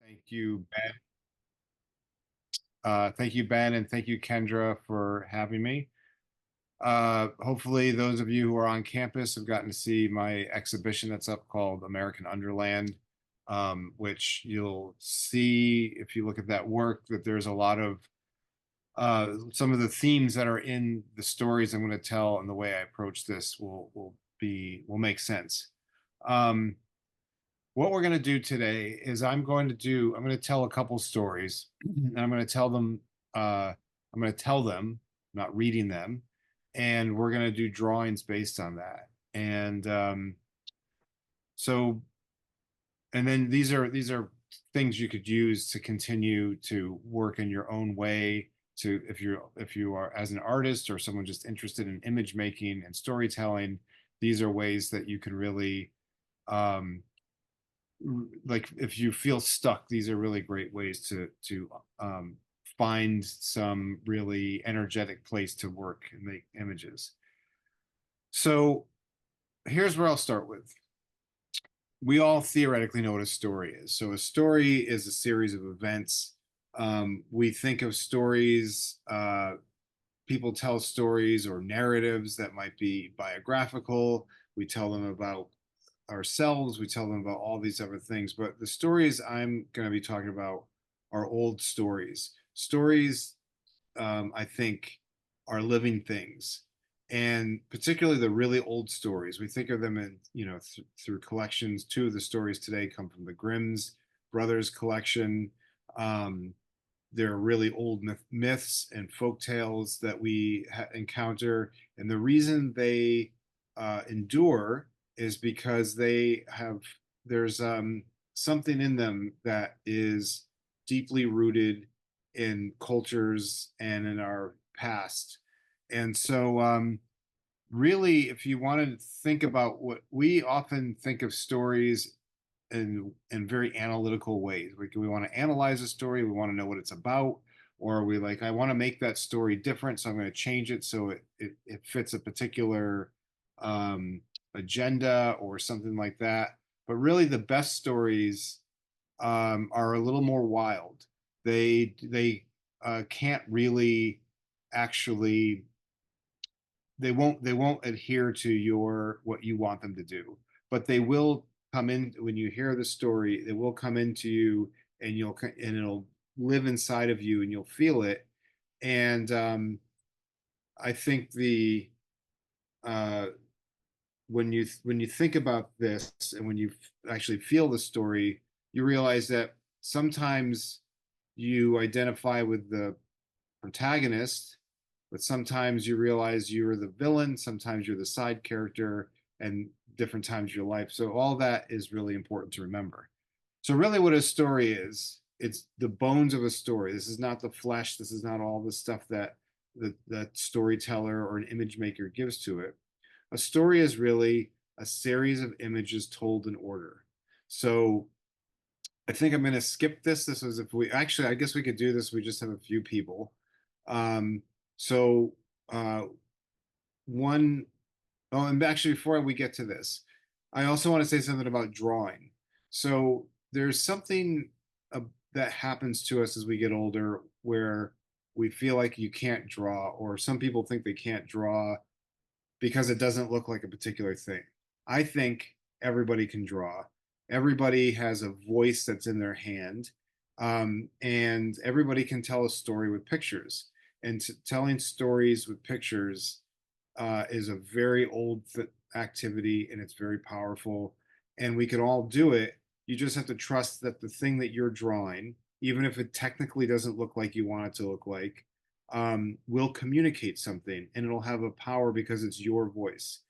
Thank you, Ben. Thank you, Ben, and thank you, Kendra, for having me. Hopefully, those of you who are on campus have gotten to see my exhibition that's up called American Underland, which you'll see if you look at that work that there's a lot of some of the themes that are in the stories I'm going to tell and the way I approach this will make sense. Um, what we're going to do today is I'm going to tell a couple stories and I'm going to tell them, not reading them, and we're going to do drawings based on that. So and then these are things you could use to continue to work in your own way to if you are as an artist or someone just interested in image making and storytelling, these are ways that you can really um, like if you feel stuck, these are really great ways to find some really energetic place to work and make images. So here's where I'll start with. We all theoretically know what a story is. So a story is a series of events. We think of stories, people tell stories or narratives that might be biographical. We tell them about ourselves, we tell them about all these other things. But the stories I'm going to be talking about are old stories. Stories, I think, are living things. And particularly the really old stories, we think of them in, through collections. Two of the stories today come from the Grimm's Brothers collection. Um, there are really old myths and folk tales that we encounter. And the reason they endure is because there's something in them that is deeply rooted in cultures and in our past. And so, really, if you want to think about what we often think of stories in very analytical ways. We want to analyze a story, we want to know what it's about, or we like, I want to make that story different, so I'm going to change it so it fits a particular agenda or something like that. But really, the best stories are a little more wild. They can't really actually they won't adhere to your what you want them to do, but they will come in when you hear the story. It will come into you, and it'll live inside of you, and you'll feel it. And I think the uh, when you think about this, and when you actually feel the story, you realize that sometimes you identify with the protagonist, but sometimes you realize you're the villain, sometimes you're the side character, and different times of your life. So all that is really important to remember. So really what a story is, it's the bones of a story. This is not the flesh. This is not all the stuff that storyteller or an image maker gives to it. A story is really a series of images told in order. So I think I'm going to skip this. This was if we actually, I guess we could do this. We just have a few people. Um, so uh, one, oh, and actually, before we get to this, I also want to say something about drawing. So there's something that happens to us as we get older where we feel like you can't draw, or some people think they can't draw because it doesn't look like a particular thing. I think everybody can draw. Everybody has a voice that's in their hand, and everybody can tell a story with pictures. And telling stories with pictures is a very old activity, and it's very powerful. And we can all do it. You just have to trust that the thing that you're drawing, even if it technically doesn't look like you want it to look like, will communicate something, and it'll have a power because it's your voice.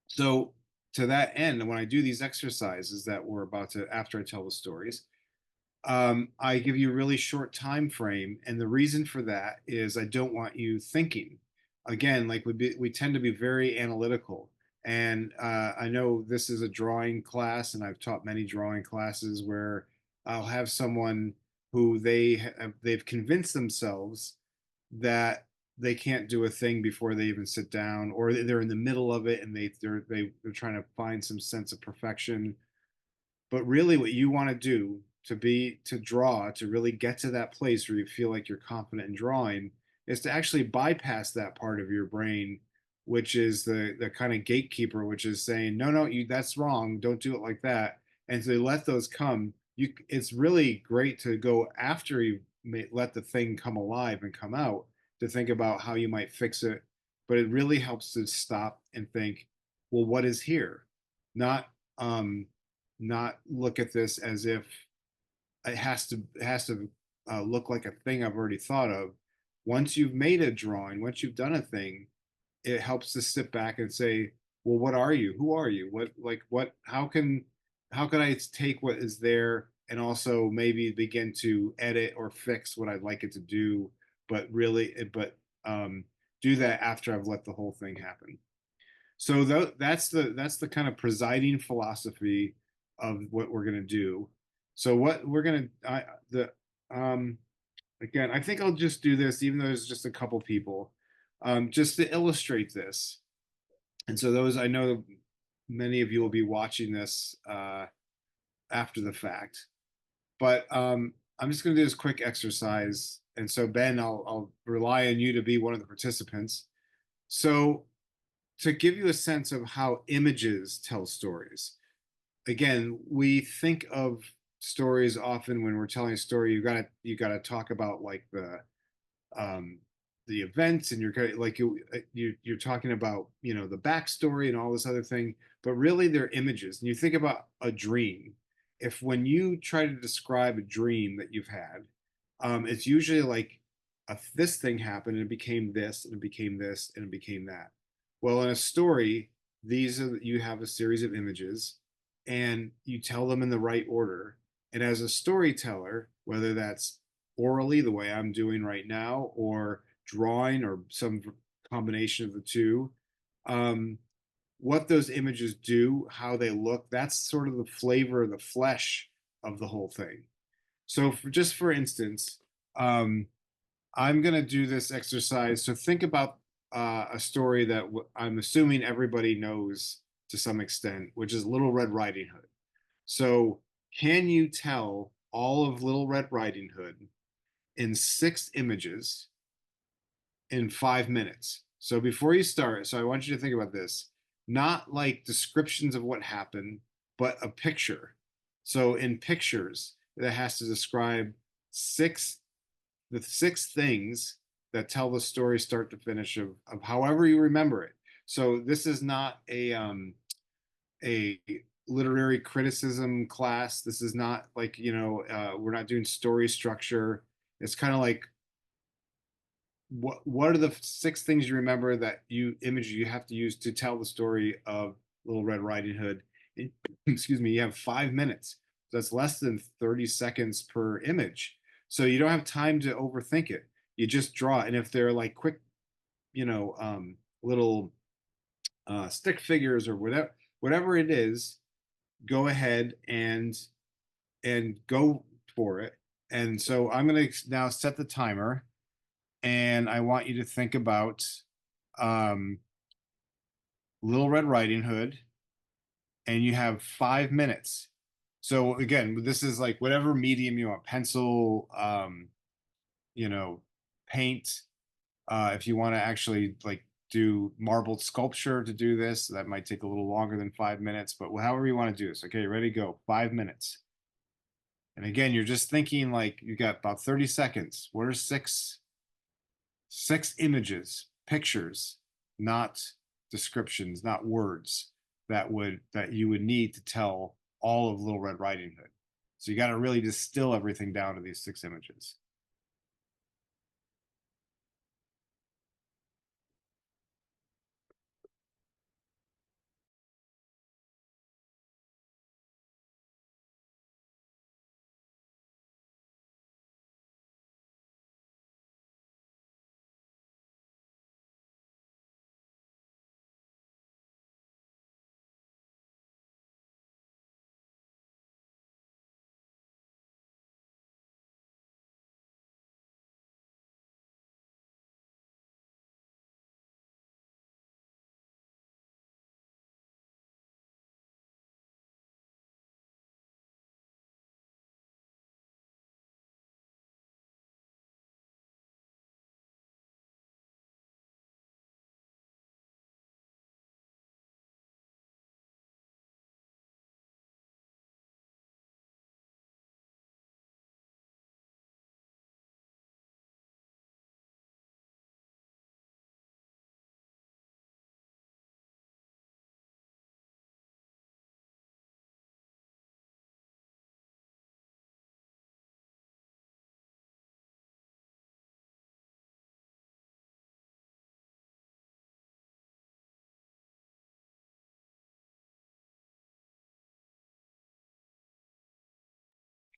So, to that end, when I do these exercises that we're about to, after I tell the stories, I give you a really short time frame, and the reason for that is I don't want you thinking. Again, like we tend to be very analytical, and I know this is a drawing class, and I've taught many drawing classes where I'll have someone who they've convinced themselves that they can't do a thing before they even sit down, or they're in the middle of it and they're trying to find some sense of perfection. But really, what you want to do to draw, to really get to that place where you feel like you're confident in drawing, is to actually bypass that part of your brain, which is the kind of gatekeeper, which is saying, no, no, you that's wrong, don't do it like that. And to let those come, it's really great to go after you let the thing come alive and come out, to think about how you might fix it. But it really helps to stop and think, well, what is here? Not um, not look at this as if it has to look like a thing I've already thought of. Once you've made a drawing, once you've done a thing, it helps to sit back and say, well, what are you? Who are you? What how can I take what is there and also maybe begin to edit or fix what I'd like it to do, but really, do that after I've let the whole thing happen. So that's the kind of presiding philosophy of what we're gonna do. So what we're gonna the um again, I think I'll just do this, even though there's just a couple people, just to illustrate this. And so those I know many of you will be watching this after the fact, but I'm just gonna do this quick exercise. And so Ben, I'll rely on you to be one of the participants. So to give you a sense of how images tell stories. Again, we think of stories often when we're telling a story. You gotta talk about like um, the events, and you're talking about the backstory and all this other thing. But really, they're images. And you think about a dream. If when you try to describe a dream that you've had, it's usually like this thing happened and it became this and it became this and it became that. Well, in a story, you have a series of images and you tell them in the right order. And as a storyteller, whether that's orally, the way I'm doing right now, or drawing, or some combination of the two, um, what those images do, how they look, that's sort of the flavor, the flesh of the whole thing. So, just for instance, um, I'm going to do this exercise. So, think about a story that I'm assuming everybody knows to some extent, which is Little Red Riding Hood. So, can you tell all of Little Red Riding Hood in 6 images in 5 minutes? So, before you start, so I want you to think about this, not like descriptions of what happened, but a picture. So, in pictures, that has to describe six the 6 things that tell the story start to finish of however you remember it. So this is not a literary criticism class. This is not like, we're not doing story structure. It's kind of like what are the 6 things you remember that you have to use to tell the story of Little Red Riding Hood. And, excuse me, you have 5 minutes. That's less than 30 seconds per image. So you don't have time to overthink it. You just draw. And if they're like quick, little stick figures or whatever it is, go ahead and go for it. And so I'm going to now set the timer, and I want you to think about um, Little Red Riding Hood, and you have 5 minutes. So again, this is like whatever medium you want, pencil, you know, paint. If you want to actually like do marbled sculpture to do this, that might take a little longer than 5 minutes, but however you want to do this. Okay, ready, go. 5 minutes. And again, you're just thinking like you got about 30 seconds. What are six images, pictures, not descriptions, not words that you would need to tell all of Little Red Riding Hood. So you got to really distill everything down to these 6 images.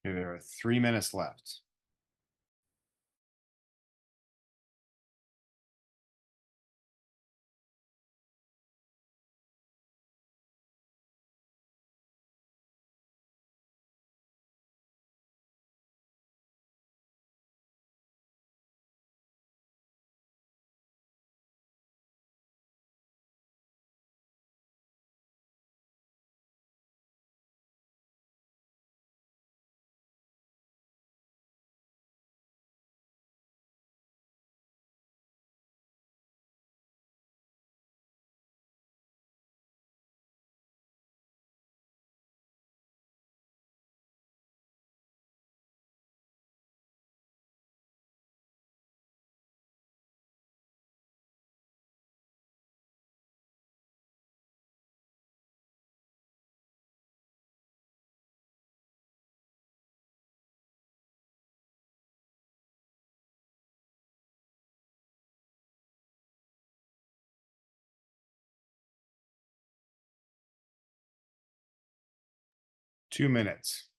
Okay, there are 3 minutes left. Two minutes.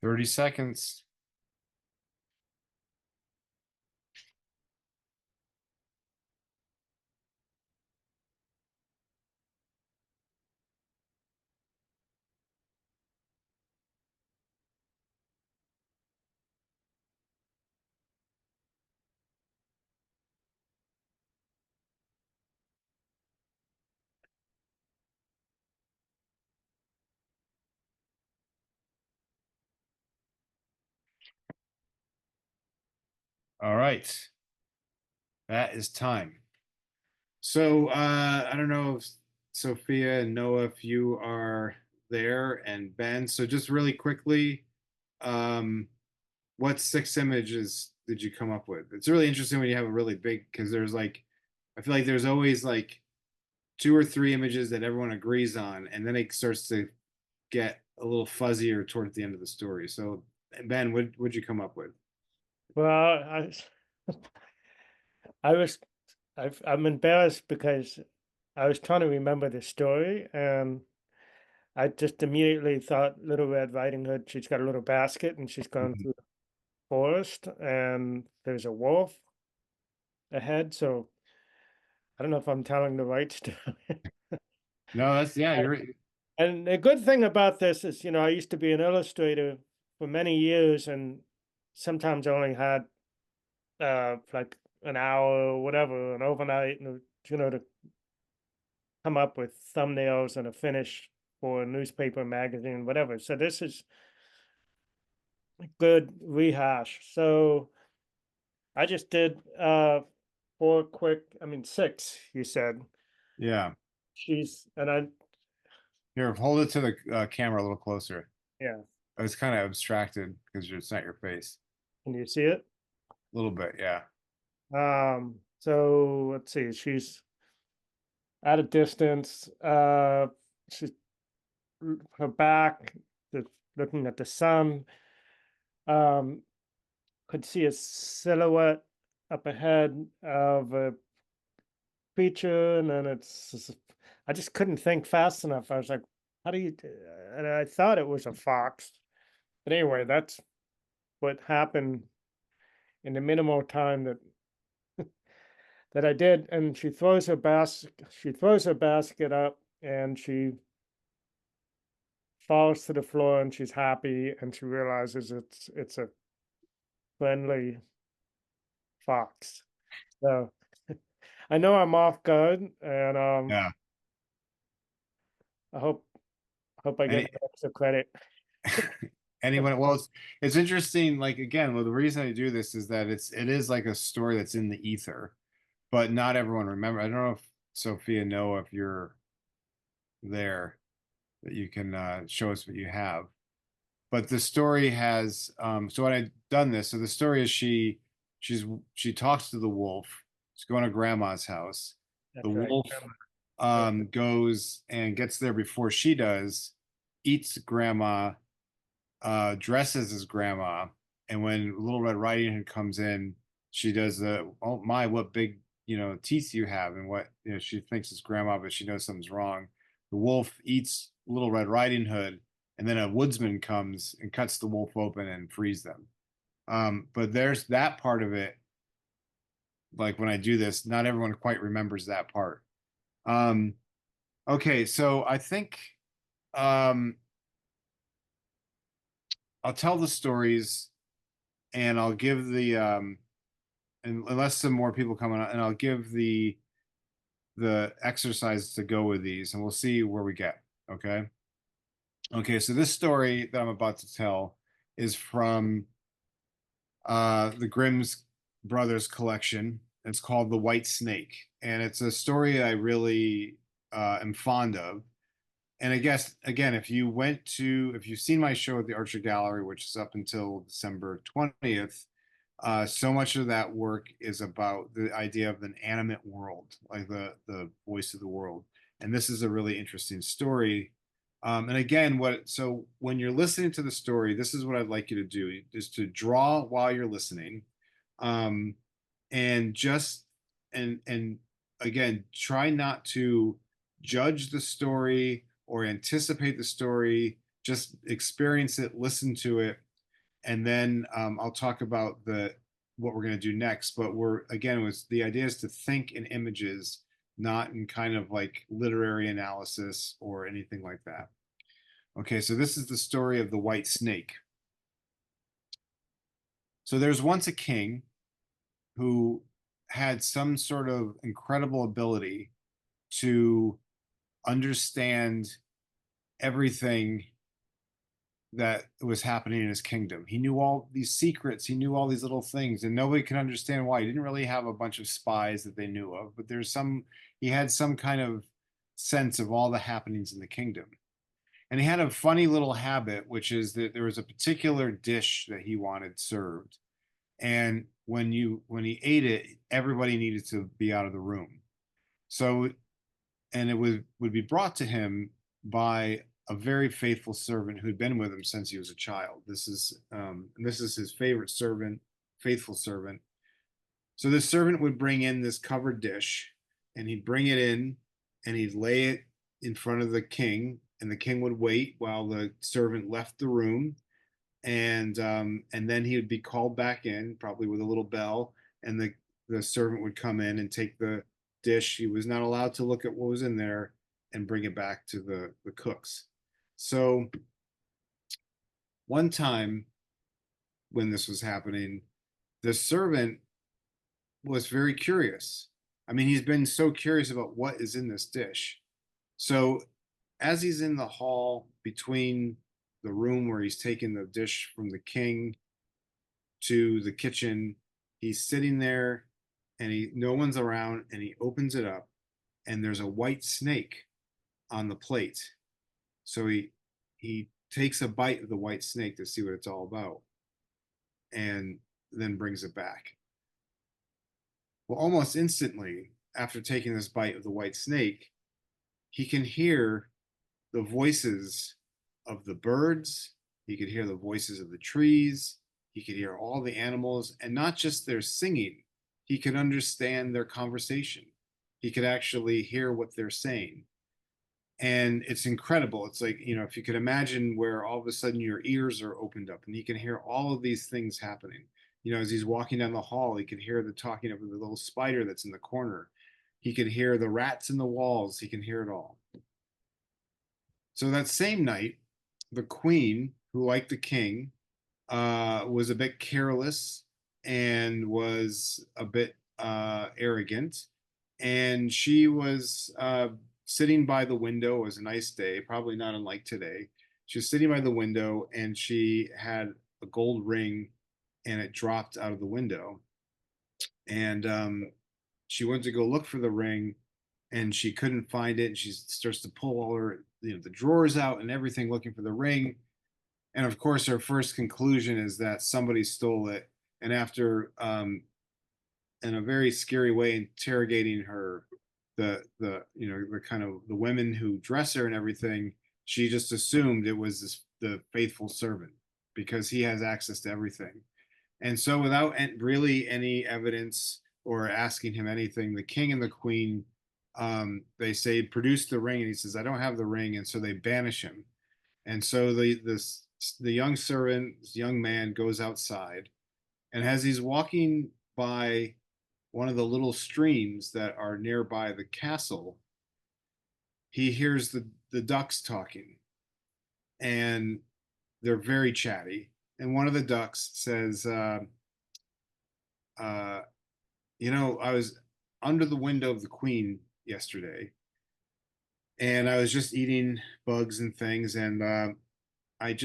Thirty seconds. All right. That is time. So I don't know if Sophia and Noah, if you are there, and Ben. So just really quickly, um, what 6 images did you come up with? It's really interesting when you have a really big, because there's like, I feel like there's always like 2 or 3 images that everyone agrees on, and then it starts to get a little fuzzier towards the end of the story. So Ben, what'd you come up with? Well, I was, I'm embarrassed because I was trying to remember the story, and I just immediately thought Little Red Riding Hood. She's got a little basket, and she's going Mhm. through the forest, and there's a wolf ahead. So I don't know if I'm telling the right story. No, that's yeah, you're right. And the good thing about this is, I used to be an illustrator for many years, and sometimes I only had like an hour or whatever, an overnight, and to come up with thumbnails and a finish for a newspaper, magazine, whatever. So this is a good rehash. So I just did four quick, I mean six, you said. Yeah. She's and I Here, hold it to the camera a little closer. Yeah. It's kind of abstracted because it's not your face. Can you see it? A little bit, yeah. So let's see, she's at a distance. She's her back, the looking at the sun. Um could see a silhouette up ahead of a creature, and then I just couldn't think fast enough. I was like, "How do you?" And I thought it was a fox, but anyway, that's what happened in the minimal time that I did. And she throws her basket up, and she falls to the floor, and she's happy, and she realizes it's a friendly fox. So I know I'm off guard, and Yeah. I hope I get Any the extra credit. anyone, well, it's interesting, like again, well, the reason I do this is that it is like a story that's in the ether, but not everyone remember. I don't know if Sophia know if you're there that you can show us what you have. But the story has so when I done this, so the story is she's she talks to the wolf. She's going to grandma's house. The That's right. wolf goes and gets there before she does, eats grandma, dresses as grandma, and when Little Red Riding Hood comes in, she does the oh my what big teeth you have, and what she thinks is grandma, but she knows something's wrong. The wolf eats Little Red Riding Hood, and then a woodsman comes and cuts the wolf open and frees them. But there's that part of it. Like when I do this, not everyone quite remembers that part. Um, okay, so I think um, I'll tell the stories and I'll give the and unless some more people come on, and I'll give the exercises to go with these, and we'll see where we get. Okay. Okay. So this story that I'm about to tell is from the Grimm's Brothers collection. It's called The White Snake, and it's a story I really am fond of. And I guess again, if you've seen my show at the Archer Gallery, which is up until December 20th, so much of that work is about the idea of an animate world, like the voice of the world. And this is a really interesting story. And again, so when you're listening to the story, this is what I'd like you to do is to draw while you're listening. Um, and just and again, try not to judge the story or anticipate the story. Just experience it, listen to it, and then I'll talk about the what we're going to do next. But we're again, was the idea is to think in images, not in kind of like literary analysis or anything like that. Okay, so this is the story of the white snake. So there's once a king who had some sort of incredible ability to understand everything that was happening in his kingdom. He knew all these secrets, he knew all these little things, and nobody could understand why. He didn't really have a bunch of spies that they knew of, but he had some kind of sense of all the happenings in the kingdom. And he had a funny little habit, which is that there was a particular dish that he wanted served. And when he ate it, everybody needed to be out of the room. So and it would be brought to him by a very faithful servant who'd been with him since he was a child. This is his favorite servant, faithful servant. So this servant would bring in this covered dish, and he'd bring it in, and he'd lay it in front of the king, and the king would wait while the servant left the room, and then he would be called back in, probably with a little bell, and the servant would come in and take the dish. He was not allowed to look at what was in there and bring it back to the cooks. So one time when this was happening, the servant was very curious. I mean, he's been so curious about what is in this dish. So as he's in the hall between the room where he's taken the dish from the king to the kitchen, he's sitting there and no one's around, and he opens it up and there's a white snake on the plate. So he takes a bite of the white snake to see what it's all about, and then brings it back. Well, almost instantly after taking this bite of the white snake, he can hear the voices of the birds. He could hear the voices of the trees. He could hear all the animals, and not just their singing, he could understand their conversation. He could actually hear what they're saying. And it's incredible. It's like, if you could imagine where all of a sudden your ears are opened up and you can hear all of these things happening. As he's walking down the hall, he could hear the talking of the little spider that's in the corner. He could hear the rats in the walls. He can hear it all. So that same night, the queen, who liked the king, was a bit careless and was a bit arrogant. And she was sitting by the window. It was a nice day, probably not unlike today. She was sitting by the window and she had a gold ring and it dropped out of the window. And she went to go look for the ring and she couldn't find it. And she starts to pull all her, the drawers out and everything looking for the ring. And of course, her first conclusion is that somebody stole it. And after, in a very scary way, interrogating her, the kind of the women who dress her and everything, she just assumed it was the faithful servant because he has access to everything. And so, without really any evidence or asking him anything, the king and the queen, they say, produce the ring, and he says, "I don't have the ring," and so they banish him. And so the young servant, this young man, goes outside, and as he's walking by one of the little streams that are nearby the castle, he hears the ducks talking, and they're very chatty. And one of the ducks says, uh, I was under the window of the queen yesterday, and I was just eating bugs and things, and I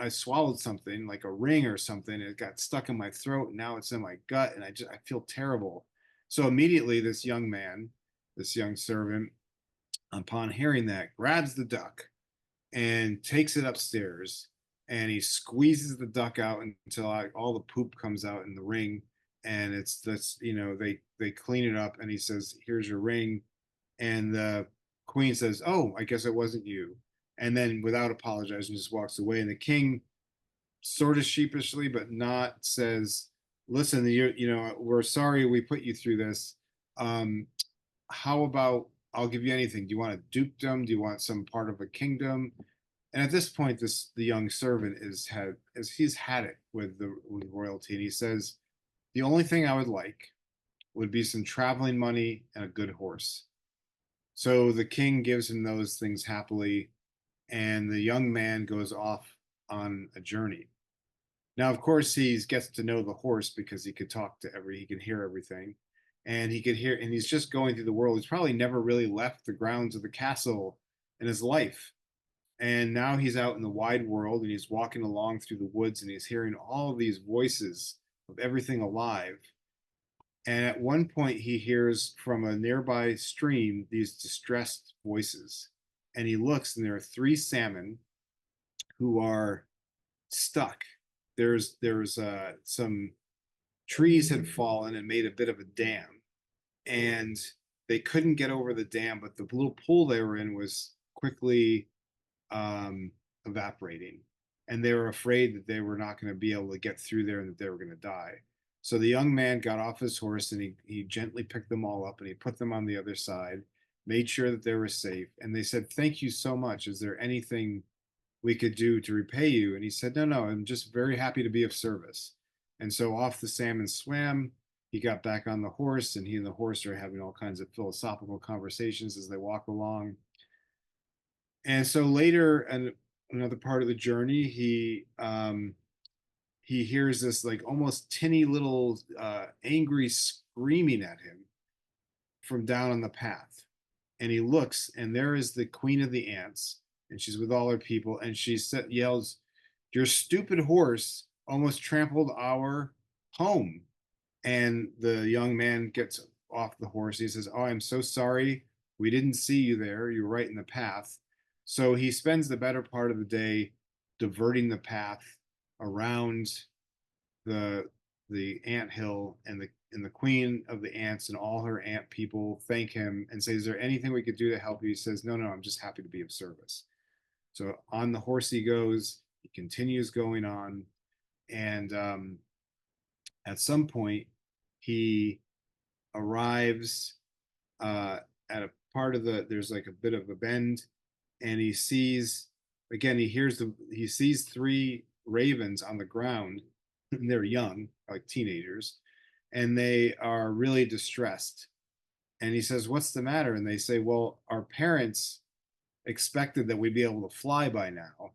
swallowed something like a ring or something, and it got stuck in my throat, and now it's in my gut, and I feel terrible. So immediately, this young man, this young servant, upon hearing that, grabs the duck and takes it upstairs, and he squeezes the duck out until all the poop comes out in the ring, and it's this, they clean it up, and he says, "Here's your ring," and the queen says, "Oh, I guess it wasn't you," and then without apologizing, just walks away, and the king, sort of sheepishly but not, says, "Listen, we're sorry we put you through this. um how about, I'll give you anything. Do you want a dukedom? Do you want some part of a kingdom?" And at this point, the young servant he's had it with royalty, and he says, "The only thing I would like would be some traveling money and a good horse." So the king gives him those things happily, and the young man goes off on a journey. Now, of course, he gets to know the horse because he can hear everything, and he's just going through the world. He's probably never really left the grounds of the castle in his life. And now he's out in the wide world and he's walking along through the woods and he's hearing all of these voices of everything alive. And at one point, he hears from a nearby stream these distressed voices. And he looks, and there are three salmon who are stuck. There's some trees had fallen and made a bit of a dam, and they couldn't get over the dam, but the little pool they were in was quickly um, evaporating, and they were afraid that they were not going to be able to get through there and that they were going to die. So the young man got off his horse and he gently picked them all up and he put them on the other side, made sure that they were safe. And they said, "Thank you so much. Is there anything we could do to repay you?" And he said, "No, no, I'm just very happy to be of service." And so off the salmon swam. He got back on the horse, and he and the horse are having all kinds of philosophical conversations as they walk along. And so later, and another part of the journey, he hears this like almost tinny little angry screaming at him from down on the path. And he looks, and there is the queen of the ants, and she's with all her people, and yells, "Your stupid horse almost trampled our home." And the young man gets off the horse. He says, "Oh, I'm so sorry. We didn't see you there. You're right in the path." So he spends the better part of the day diverting the path around the ant hill, and the queen of the ants and all her ant people thank him and say, "Is there anything we could do to help you?" He says, "No, no, I'm just happy to be of service." So on the horse he goes. He continues going on, And at some point, he arrives at a part of there's like a bit of a bend, and he sees again. He sees three ravens on the ground. And they're young, like teenagers, and they are really distressed. And he says, "What's the matter?" And they say, "Well, our parents expected that we'd be able to fly by now,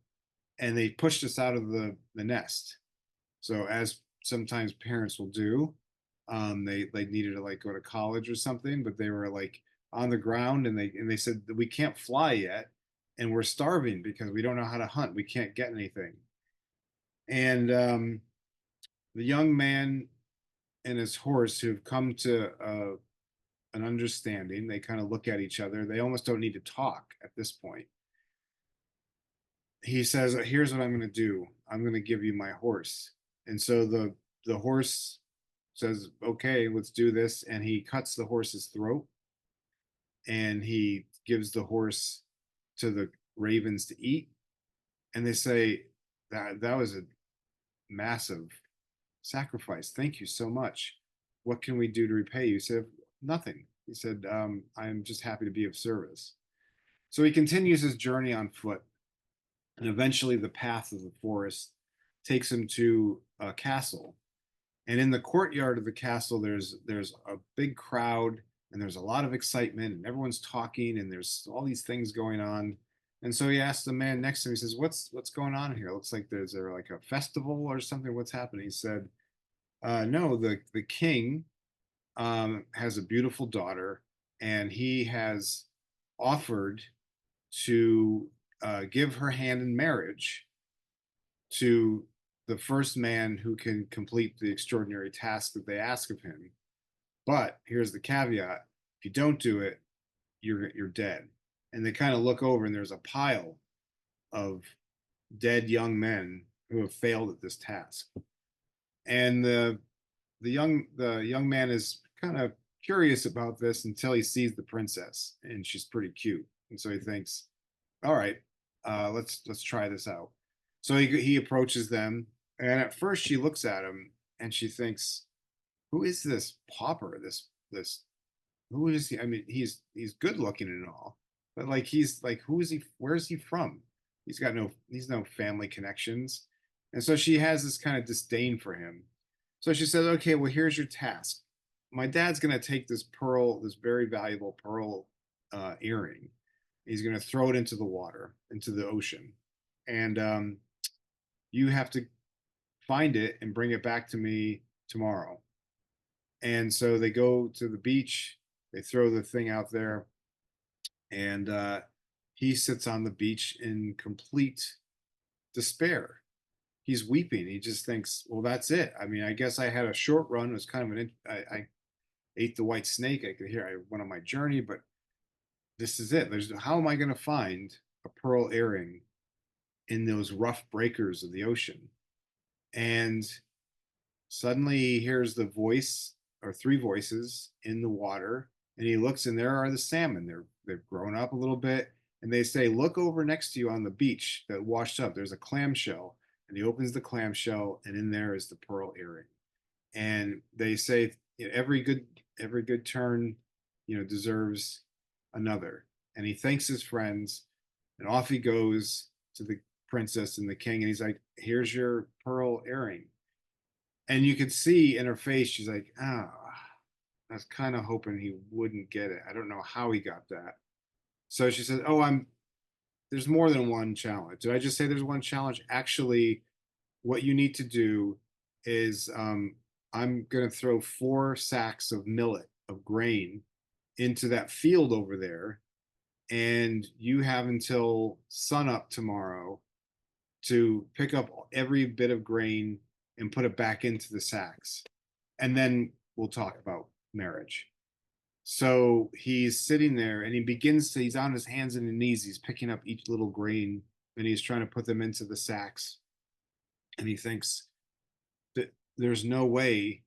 and they pushed us out of the nest." So as sometimes parents will do, they like needed to like go to college or something, but they were like on the ground, and they said we can't fly yet, and we're starving because we don't know how to hunt. We can't get anything. And the young man and his horse who've come to an understanding, they kind of look at each other. They almost don't need to talk at this point. He says, "Here's what I'm going to do. I'm going to give you my horse." And so the horse says, "Okay, let's do this." And he cuts the horse's throat, and he gives the horse to the ravens to eat. And they say that was a massive sacrifice. Thank you so much. What can we do to repay you? He said, "Nothing." He said, "I'm just happy to be of service." So he continues his journey on foot, and eventually the path of the forest takes him to a castle. And in the courtyard of the castle, there's a big crowd, and there's a lot of excitement, and everyone's talking, and there's all these things going on. And so he asks the man next to him. He says, "What's going on here? It looks like there's like a festival or something. What's happening?" He said, "No, the king has a beautiful daughter, and he has offered to give her hand in marriage to the first man who can complete the extraordinary task that they ask of him. But here's the caveat: if you don't do it, you're dead." And they kind of look over, and there's a pile of dead young men who have failed at this task. And the young man is kind of curious about this until he sees the princess, and she's pretty cute. And so he thinks, "All right, let's try this out." So he approaches them, and at first she looks at him, and she thinks, "Who is this pauper? This who is he? I mean, he's good looking and all, but like he's like, who is he? Where is he from? He's no family connections." And so she has this kind of disdain for him. So she says, "Okay, well, here's your task. My dad's gonna take this very valuable pearl earring. He's gonna throw it into the water, into the ocean, and you have to find it and bring it back to me tomorrow." And so they go to the beach, they throw the thing out there, and he sits on the beach in complete despair. He's weeping. He just thinks, "Well, that's it. I mean, I guess I had a short run. It was kind of I ate the white snake. I could hear I went on my journey, but this is it. How am I going to find a pearl earring in those rough breakers of the ocean?" And suddenly he hears the voice or three voices in the water, and he looks, and there are the salmon. They've grown up a little bit, and they say, "Look over next to you on the beach that washed up. There's a clamshell." And he opens the clamshell, and in there is the pearl earring. And they say, every good turn, deserves another. And he thanks his friends, and off he goes to the princess and the king, and he's like, "Here's your pearl earring." And you could see in her face, she's like, "Ah, oh, I was kind of hoping he wouldn't get it. I don't know how he got that." So she says, "Oh, there's more than one challenge. Did I just say there's one challenge? Actually, what you need to do is I'm going to throw 4 sacks of millet, of grain, into that field over there. And you have until sunup tomorrow to pick up every bit of grain and put it back into the sacks. And then we'll talk about marriage." So he's sitting there, and he's on his hands and his knees. He's picking up each little grain, and he's trying to put them into the sacks. And he thinks that there's no way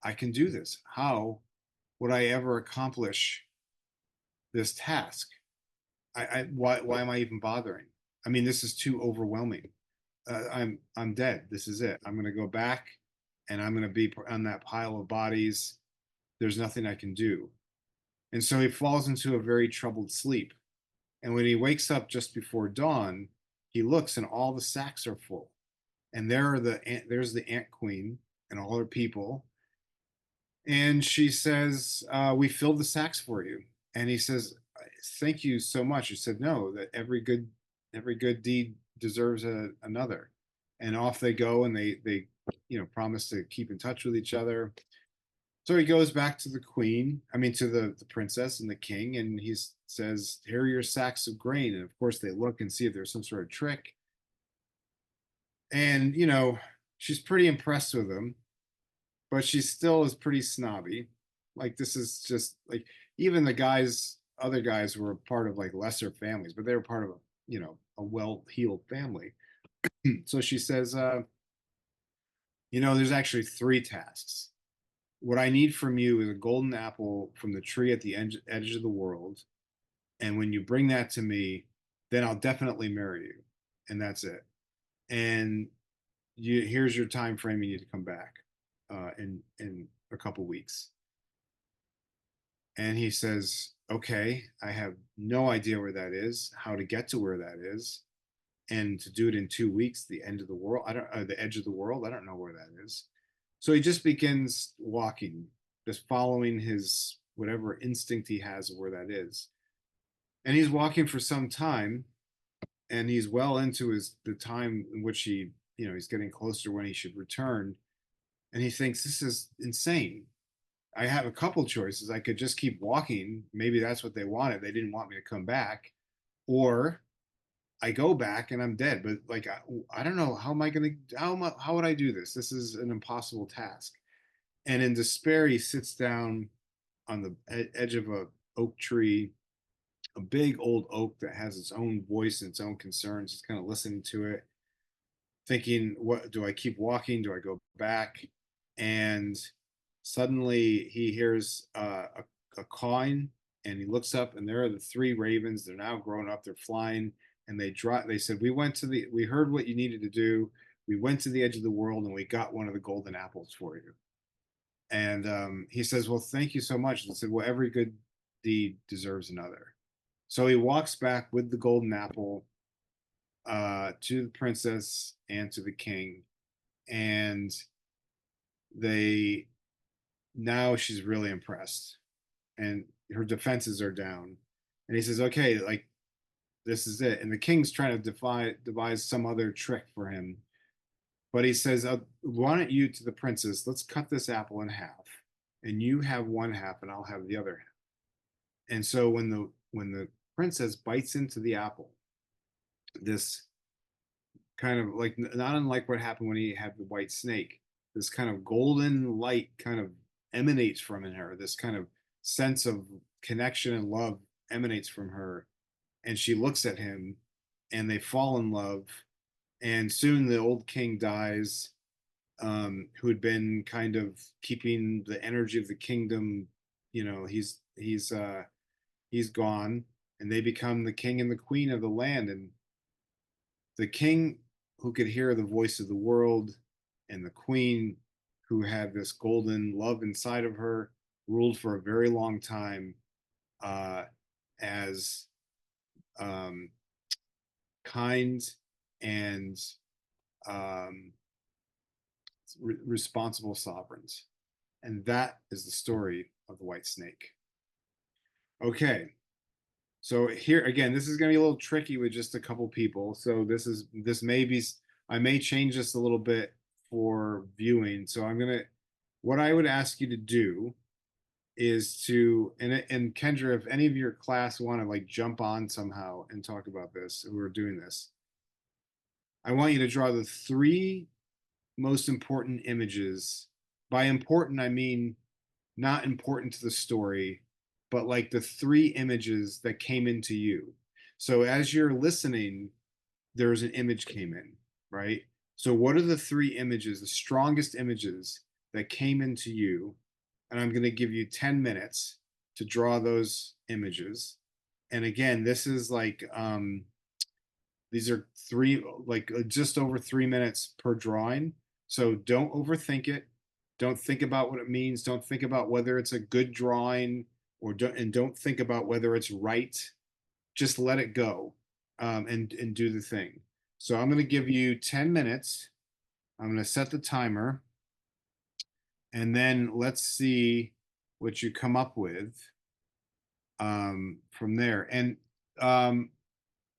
I can do this. How would I ever accomplish this task? Why am I even bothering? I mean, this is too overwhelming. I'm dead. This is it. I'm gonna go back, and I'm gonna be on that pile of bodies. There's nothing I can do. And so he falls into a very troubled sleep. And when he wakes up just before dawn, he looks and all the sacks are full. And there's the ant queen and all her people. And she says, "We filled the sacks for you." And he says, "Thank you so much." He said, "No, that every good deed deserves another." And off they go, and they promise to keep in touch with each other. So he goes back to the queen, I mean, to the princess and the king, and he says, "Here are your sacks of grain." And of course, they look and see if there's some sort of trick. And, she's pretty impressed with him, but she still is pretty snobby. Like, this is just like, even other guys were part of like lesser families, but they were part of a well heeled family. So she says, there's actually three tasks. What I need from you is a golden apple from the tree at the edge of the world. And when you bring that to me, then I'll definitely marry you. And that's it. And here's your time frame. You need to come back in a couple weeks. And he says, "Okay, I have no idea where that is, how to get to where that is, and to do it in 2 weeks, the end of the world. I don't, the edge of the world. I don't know where that is." So he just begins walking, just following his whatever instinct he has of where that is. And he's walking for some time, and he's well into the time in which he's getting closer when he should return. And he thinks, this is insane. I have a couple choices. I could just keep walking. Maybe that's what they wanted. They didn't want me to come back. Or I go back and I'm dead. But like, I don't know. How am I going to, how would I do this? This is an impossible task. And in despair, he sits down on the edge of a oak tree, a big old oak that has its own voice and its own concerns. He's kind of listening to it, thinking, what do I keep walking? Do I go back? And suddenly he hears a cawing, and he looks up, and there are the three ravens. They're now grown up, they're flying, and they said, we heard what you needed to do. We went to the edge of the world, and we got one of the golden apples for you. And he says, "Well, thank you so much." And they said, "Well, every good deed deserves another." So he walks back with the golden apple to the princess and to the king, and they now she's really impressed, and her defenses are down. And he says, "Okay, like, this is it." And the king's trying to devise some other trick for him, but he says, "Why don't you, to the princess, let's cut this apple in half, and you have one half, and I'll have the other half." And so when the princess bites into the apple, this kind of like, not unlike what happened when he had the white snake, this kind of golden light kind of emanates from her. This kind of sense of connection and love emanates from her, and she looks at him, and they fall in love. And soon the old king dies, who had been kind of keeping the energy of the kingdom. He's gone, and they become the king and the queen of the land. And the king, who could hear the voice of the world, and the queen, who had this golden love inside of her, ruled for a very long time, as um, kind and responsible sovereigns. And that is the story of the white snake. Okay, so here again, this is going to be a little tricky with just a couple people. So this may be, I may change this a little bit for viewing. So what I would ask you to do is and Kendra, if any of your class want to like jump on somehow and talk about this, who are doing this, I want you to draw the three most important images. By important, I mean not important to the story, but like the three images that came into you. So as you're listening, there's an image came in, right? So what are the three images, the strongest images that came into you? And I'm going to give you 10 minutes to draw those images. And again, this is like These are just over 3 minutes per drawing. So don't overthink it. Don't think about what it means. Don't think about whether it's a good drawing don't think about whether it's right. Just let it go, and do the thing. So I'm going to give you 10 minutes. I'm going to set the timer, and then let's see what you come up with, from there. And um,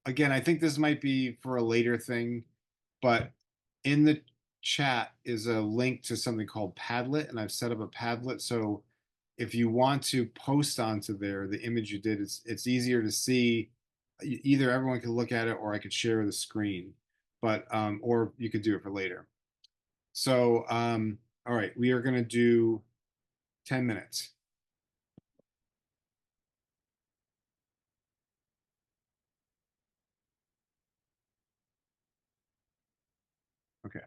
again, I think this might be for a later thing, but in the chat is a link to something called Padlet, and I've set up a Padlet. So if you want to post onto there the image you did, it's easier to see. Either everyone can look at it, or I could share the screen, but or you could do it for later. So all right, we are going to do 10 minutes. Okay.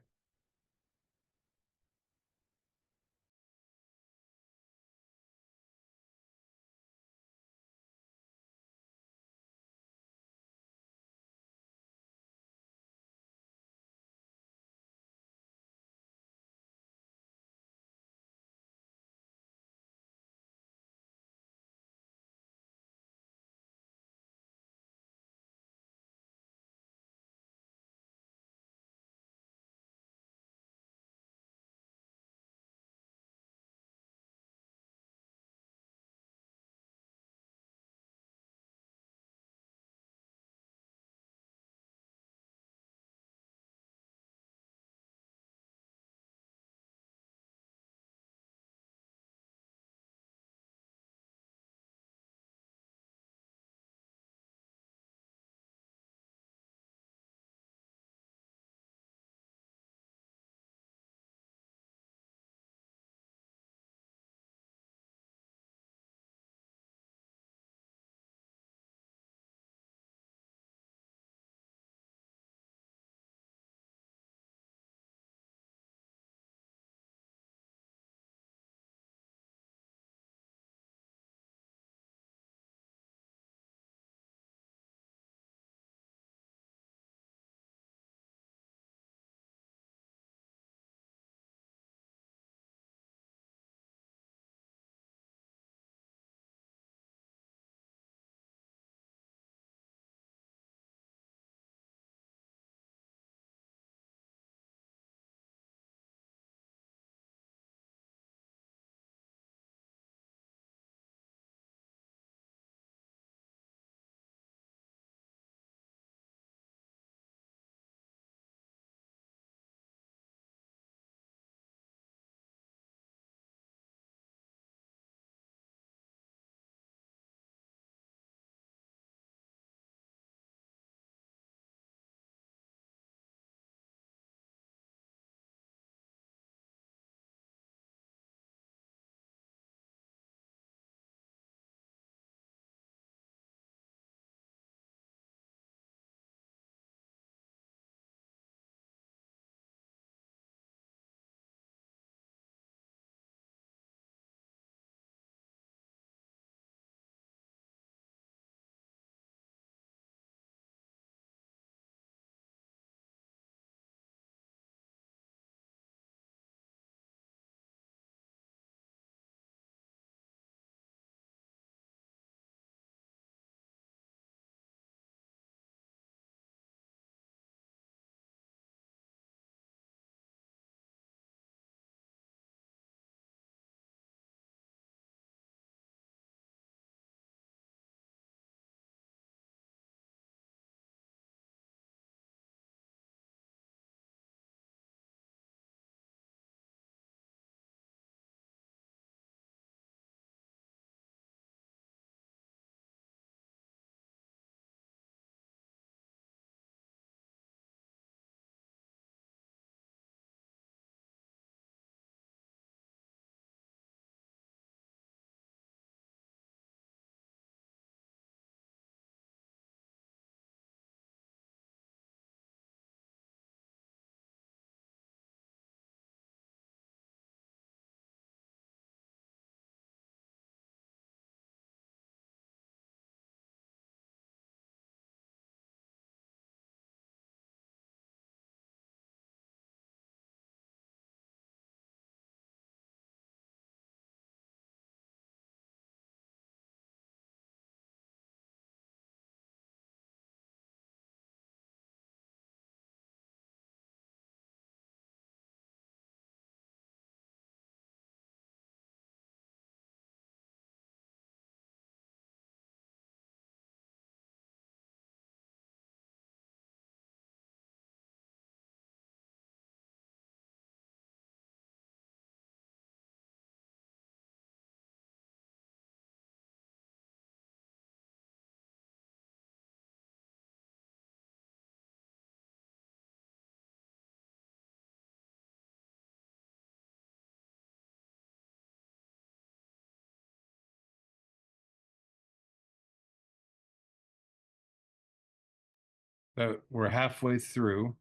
that we're halfway through.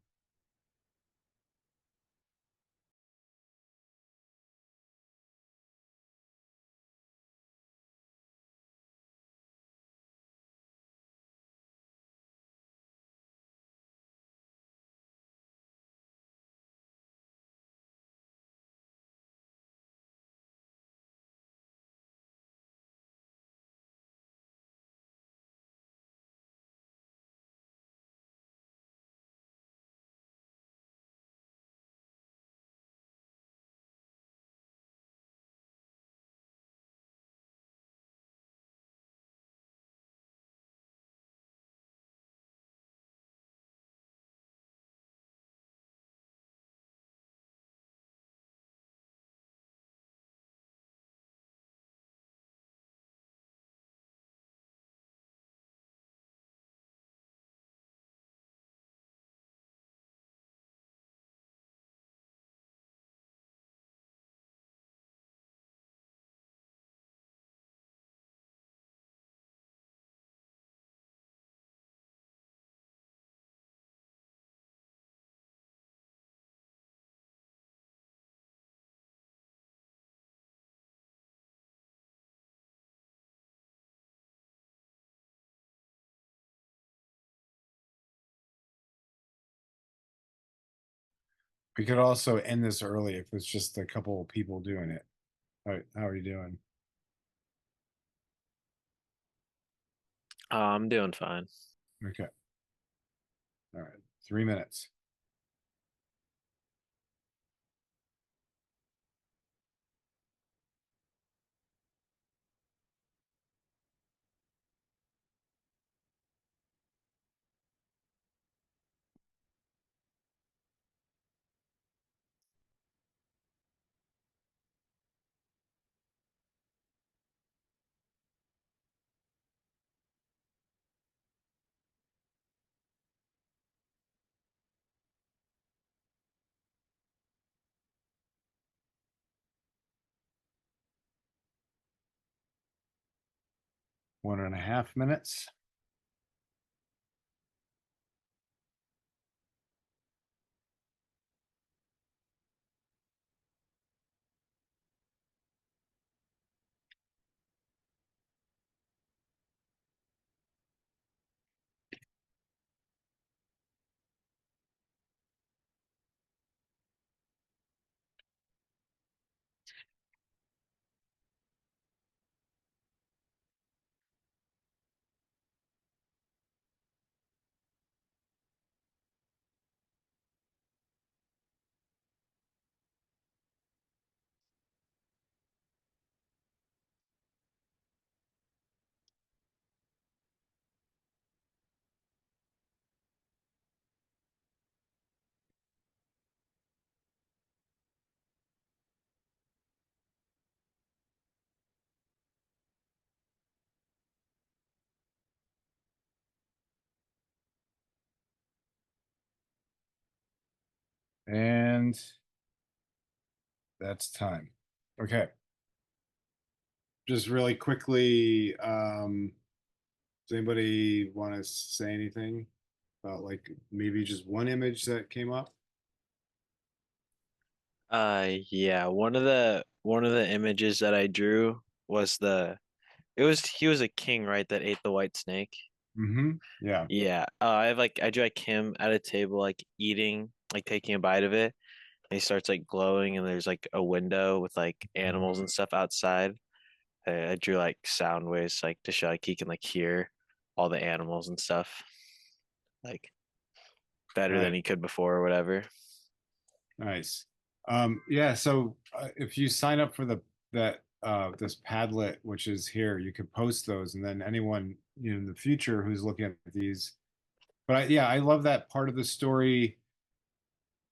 We could also end this early if it's just a couple of people doing it. How are you doing? I'm doing fine. Okay. All right. 3 minutes. One and a half minutes. And that's time. Okay. Just really quickly, does anybody want to say anything about like maybe just one image that came up? Yeah, one of the images that I drew was he was a king, right, that ate the white snake. Mm-hmm. Yeah. Yeah. I drew like him at a table, like eating, like taking a bite of it. And he starts like glowing, and there's like a window with like animals and stuff outside. I drew like sound waves, like to show like he can like hear all the animals and stuff, like better than Right. he could before or whatever. Nice. Yeah, so if you sign up for the that this Padlet, which is here, you could post those, and then anyone in the future who's looking at these. But yeah, I love that part of the story.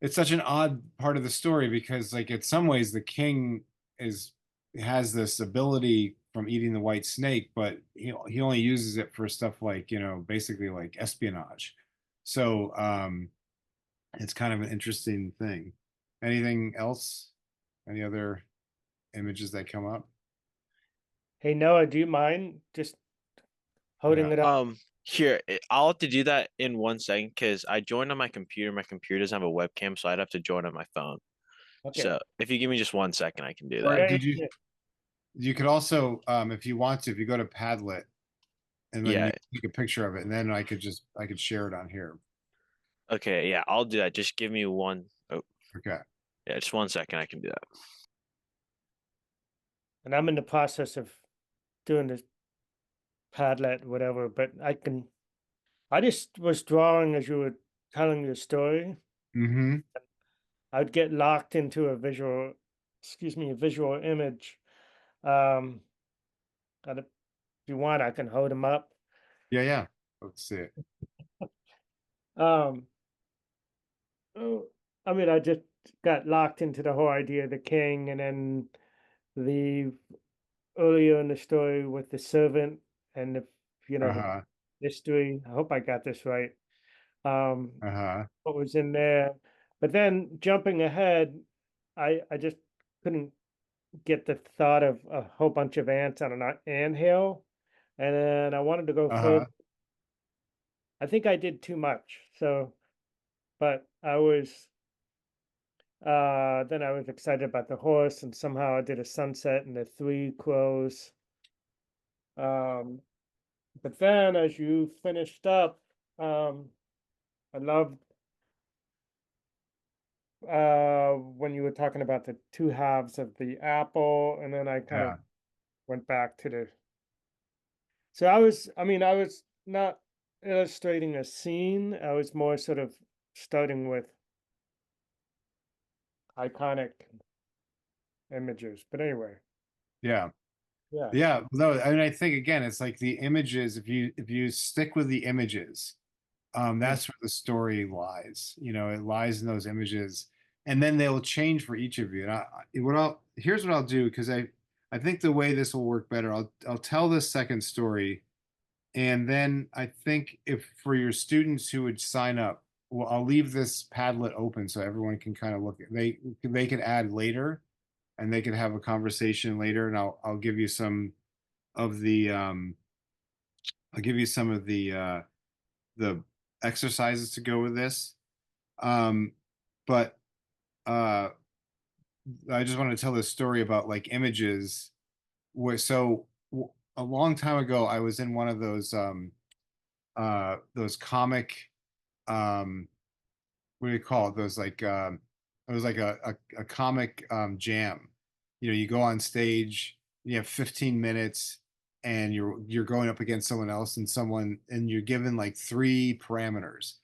It's such an odd part of the story because, like, in some ways, the king is has this ability from eating the white snake, but he only uses it for stuff like, basically like espionage. So, it's kind of an interesting thing. Anything else? Any other images that come up? Hey Noah, do you mind just Yeah. holding it up? Here, I'll have to do that in 1 second because I joined on my computer. My computer doesn't have a webcam, so I'd have to join on my phone. Okay. So if you give me just 1 second, I can do Or that. Yeah, did you? yeah, You could also, if you want to, if you go to Padlet and then you Yeah. take a picture of it, and then I could share it on here. Okay. Yeah, I'll do that. Just give me one. Oh, Okay. yeah, just 1 second. I can do that. and I'm in the process of doing this Padlet, whatever, but I just was drawing as you were telling your story. Mm-hmm. I'd get locked into a visual image. Um, if you want, I can hold them up. Yeah, yeah. Let's see it. Um, oh, I mean, I just got locked into the whole idea of the king, and then the earlier in the story with the servant and the Uh-huh. history. I hope I got this right. Um, Uh-huh. what was in there? But then jumping ahead, I just couldn't get the thought of a whole bunch of ants on an anthill, and then I wanted to go further. Uh-huh. I think I did too much. So, but then I was excited about the horse, and somehow I did a sunset and the three crows. Um, but then as you finished up, I loved when you were talking about the two halves of the apple, and then I kind of Yeah. went back to the. So I was not illustrating a scene. I was more sort of starting with iconic images. But anyway, Yeah. yeah. Yeah. No, I mean, I think again, it's like the images, if you stick with the images, Mm. that's where the story lies. You know, it lies in those images, and then they'll change for each of you. And here's what I'll do because I think the way this will work better, I'll tell this second story, and then I think if for your students who would sign up, well, I'll leave this Padlet open so everyone can kind of look at they can add later, and they can have a conversation later, and I'll give you some of the I'll give you some of the exercises to go with this. But uh, I just wanted to tell this story about like images. Where a long time ago, I was in one of those comic um what do you call it? Those like it was like a comic jam. You know, you go on stage, you have 15 minutes and you're going up against someone else and you're given like three parameters.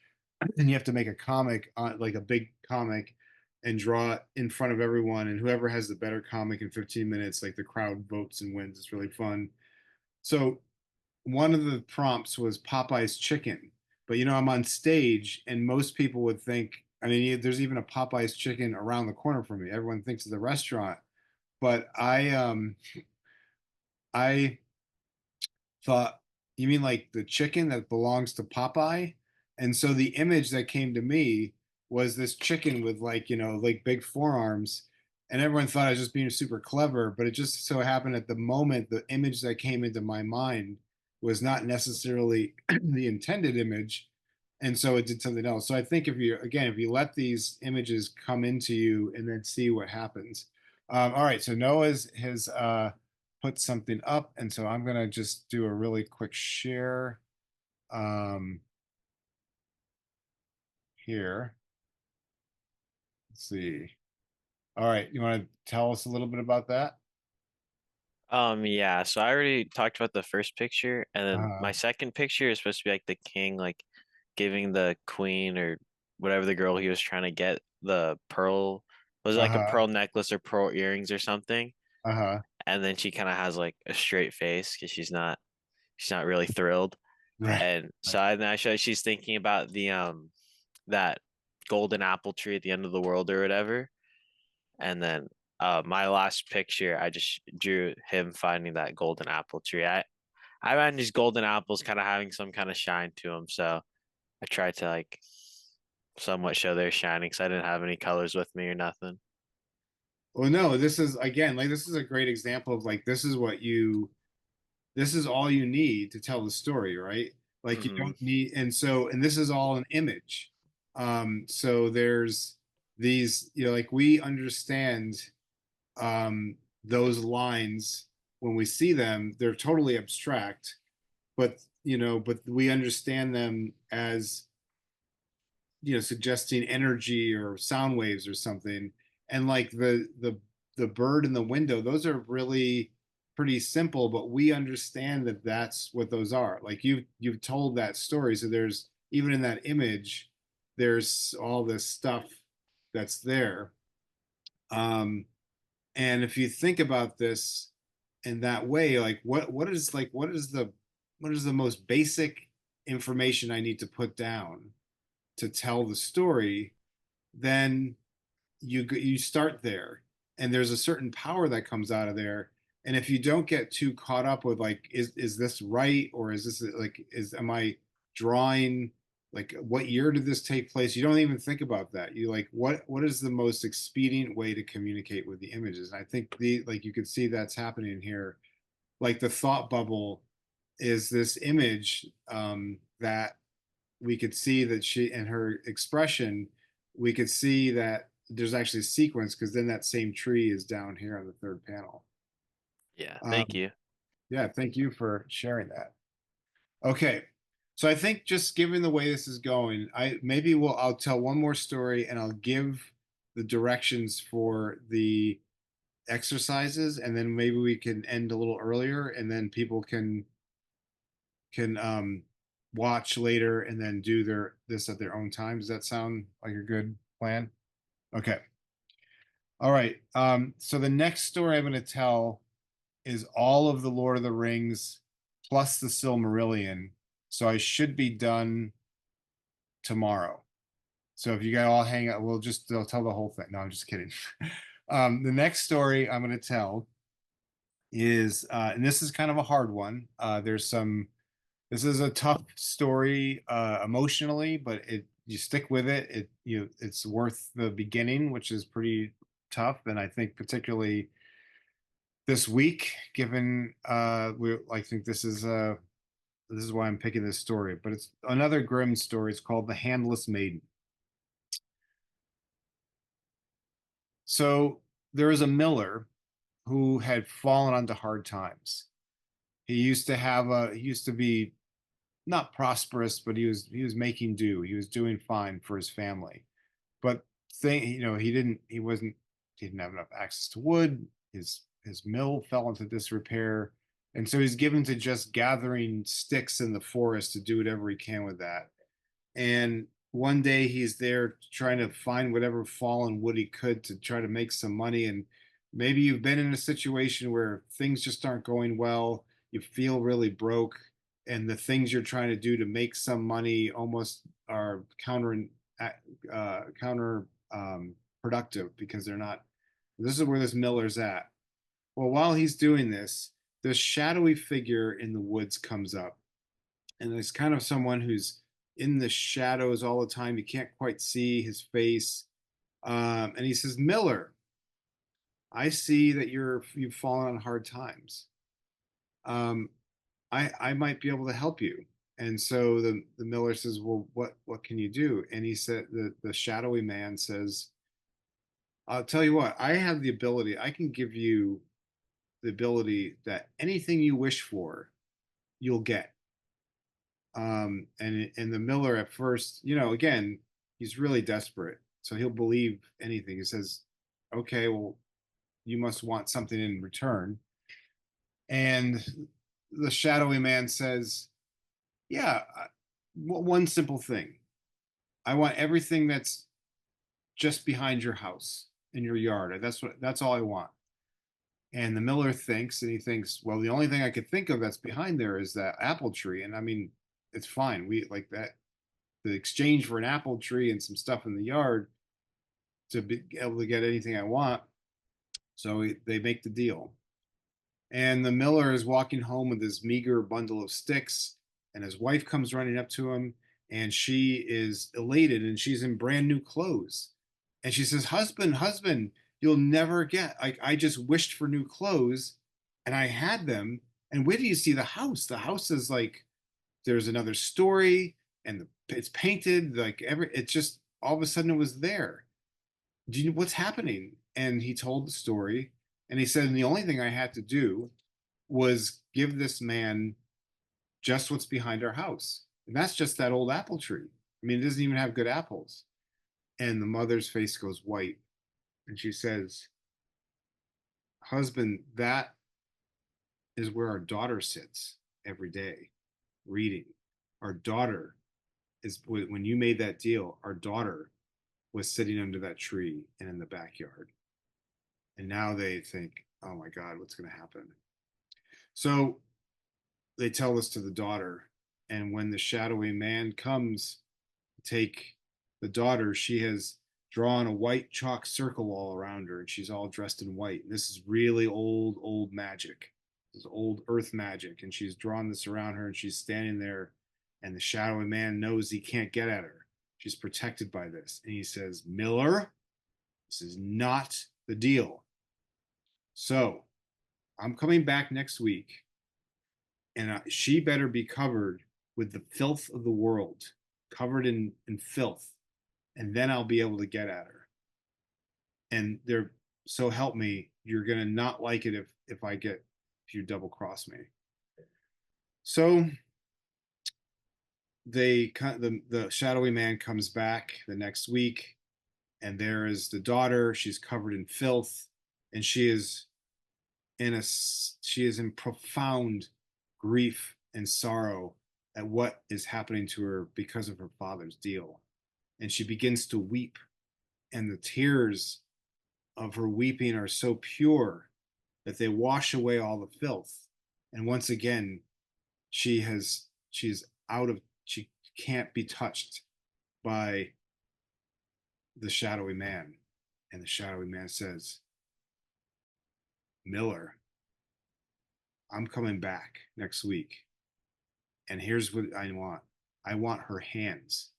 And you have to make a comic on like a big comic and draw it in front of everyone and whoever has the better comic in 15 minutes like the crowd votes and wins. It's really fun. So one of the prompts was Popeye's chicken. But you know, I'm on stage, and most people would think, I mean, there's even a Popeye's chicken around the corner from me. Everyone thinks of the restaurant, but I thought, you mean like the chicken that belongs to Popeye? And so the image that came to me was this chicken with like, you know, like big forearms. And everyone thought I was just being super clever, but it just so happened at the moment, the image that came into my mind was not necessarily the intended image. And so it did something else. So I think if you let these images come into you and then see what happens. All right. So Noah's has put something up. And so I'm going to just do a really quick share here. Let's see. All right. You want to tell us a little bit about that? Yeah, so I already talked about the first picture, and then Uh, my second picture is supposed to be like the king, like giving the queen or whatever the girl he was trying to get the pearl, was it like a uh-huh. pearl necklace or pearl earrings or something. Uh-huh. And then she kind of has like a straight face because she's not really thrilled. Right. And Right. so I show she's thinking about the that golden apple tree at the end of the world or whatever. And then my last picture, I just drew him finding that golden apple tree. I imagine these golden apples kind of having some kind of shine to them, so I tried to like somewhat show their shining because I didn't have any colors with me or nothing. Well, no, this is again, like this is a great example of like this is all you need to tell the story, right? Like you Mhm. don't need, and this is all an image. So there's these, like we understand um, those lines when we see them, they're totally abstract, but but we understand them as suggesting energy or sound waves or something. And like the bird in the window, those are really pretty simple, but we understand that that's what those are. Like you've told that story, so there's even in that image, there's all this stuff that's there. Um, and if you think about this in that way, like what is the most basic information I need to put down to tell the story, then you start there, and there's a certain power that comes out of there. And if you don't get too caught up with like, is this right, or is this like, is am I drawing, like what year did this take place? You don't even think about that. You like, what is the most expedient way to communicate with the images? And I think the like you can see that's happening here. Like the thought bubble is this image that we could see that she and her expression, we could see that there's actually a sequence, because then that same tree is down here on the third panel. Yeah, thank Um, you. yeah, thank you for sharing that. Okay, so I think just given the way this is going, I'll tell one more story and I'll give the directions for the exercises, and then maybe we can end a little earlier, and then people can watch later and then do this at their own time. Does that sound like a good plan? Okay. All right. So the next story I'm going to tell is all of the Lord of the Rings plus the Silmarillion. So I should be done tomorrow. So if you guys all hang out, they'll tell the whole thing. No, I'm just kidding. The next story I'm going to tell is, and this is kind of a hard one. This is a tough story emotionally, but you stick with it. It's worth the beginning, which is pretty tough, and I think particularly this week, given I think this is why I'm picking this story. But it's another grim story. It's called The Handless Maiden. So there is a miller who had fallen onto hard times. He used to be not prosperous, but he was making do. He was doing fine for his family. But he didn't have enough access to wood. His mill fell into disrepair. And so he's given to just gathering sticks in the forest to do whatever he can with that. And one day he's there trying to find whatever fallen wood he could to try to make some money. And maybe you've been in a situation where things just aren't going well. You feel really broke, and the things you're trying to do to make some money almost are counter productive, because they're not. This is where this miller's at. Well, while he's doing this shadowy figure in the woods comes up, and it's kind of someone who's in the shadows all the time. You can't quite see his face. And he says, Miller, I see that you've fallen on hard times. Um, I might be able to help you. And so the miller says, well, what can you do? And he said, the shadowy man says, I'll tell you what, I have the ability, I can give you the ability that anything you wish for, you'll get. And the miller at first, again, he's really desperate, so he'll believe anything. He says, "Okay, well, you must want something in return." And the shadowy man says, "Yeah, one simple thing. I want everything that's just behind your house in your yard. That's all I want." And the miller thinks, and he thinks, well, the only thing I could think of that's behind there is that apple tree. And I mean, it's fine. We like that, the exchange for an apple tree and some stuff in the yard to be able to get anything I want. So they make the deal. And the miller is walking home with this meager bundle of sticks, and his wife comes running up to him, and she is elated, and she's in brand new clothes. And she says, Husband, husband, you'll never get, like, I just wished for new clothes and I had them. And where do you see the house? The house is like there's another story, and it's painted like it's just all of a sudden it was there. Do you know what's happening? And he told the story, and he said, and the only thing I had to do was give this man just what's behind our house. And that's just that old apple tree. I mean, it doesn't even have good apples. And the mother's face goes white. And she says, husband, that is where our daughter sits every day reading. Our daughter is, when you made that deal, our daughter was sitting under that tree and in the backyard. And now they think, oh my God, what's going to happen? So they tell this to the daughter. And when the shadowy man comes to take the daughter, she has drawn a white chalk circle all around her, and she's all dressed in white. And this is really old magic. This is old earth magic. And she's drawn this around her, and she's standing there, and the shadowy man knows he can't get at her. She's protected by this. And he says, Miller, this is not the deal. So I'm coming back next week, and she better be covered with the filth of the world, covered in filth, and then I'll be able to get at her. And they're, so help me, you're gonna not like it if you double cross me. So the shadowy man comes back the next week, and there is the daughter. She's covered in filth, and she is in profound grief and sorrow at what is happening to her because of her father's deal. And she begins to weep, and the tears of her weeping are so pure that they wash away all the filth. And once again, she's she can't be touched by the shadowy man. And the shadowy man says, Miller, I'm coming back next week, and here's what I want her hands.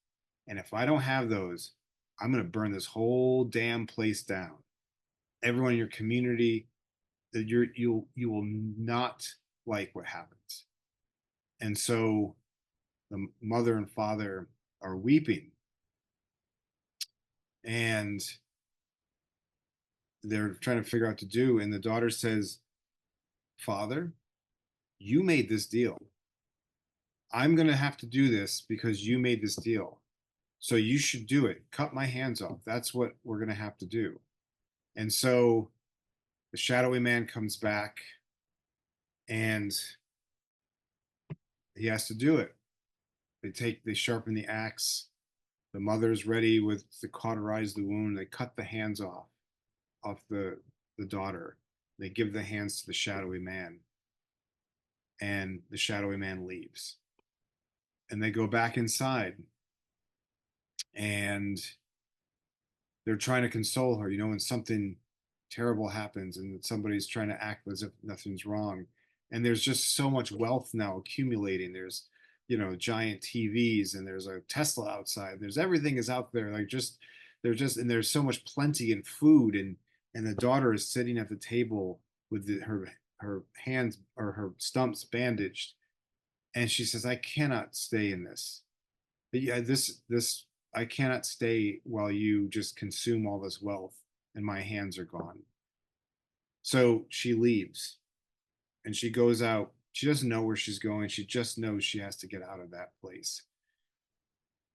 And if I don't have those, I'm going to burn this whole damn place down. Everyone in your community, you will not like what happens. And so the mother and father are weeping, and they're trying to figure out what to do. And the daughter says, Father, you made this deal. I'm going to have to do this because you made this deal. So you should do it. Cut my hands off. That's what we're going to have to do. And so the shadowy man comes back, and he has to do it. They sharpen the axe. The mother's ready to cauterize the wound. They cut the hands off the daughter. They give the hands to the shadowy man, and the shadowy man leaves. And they go back inside, and they're trying to console her, when something terrible happens and somebody's trying to act as if nothing's wrong. And there's just so much wealth now accumulating. There's, giant TVs, and there's a Tesla outside. There's everything is out there. And there's so much plenty and food. And the daughter is sitting at the table with her hands or her stumps bandaged. And she says, I cannot stay in this. Yeah, I cannot stay while you just consume all this wealth and my hands are gone. So she leaves, and she goes out. She doesn't know where she's going. She just knows she has to get out of that place.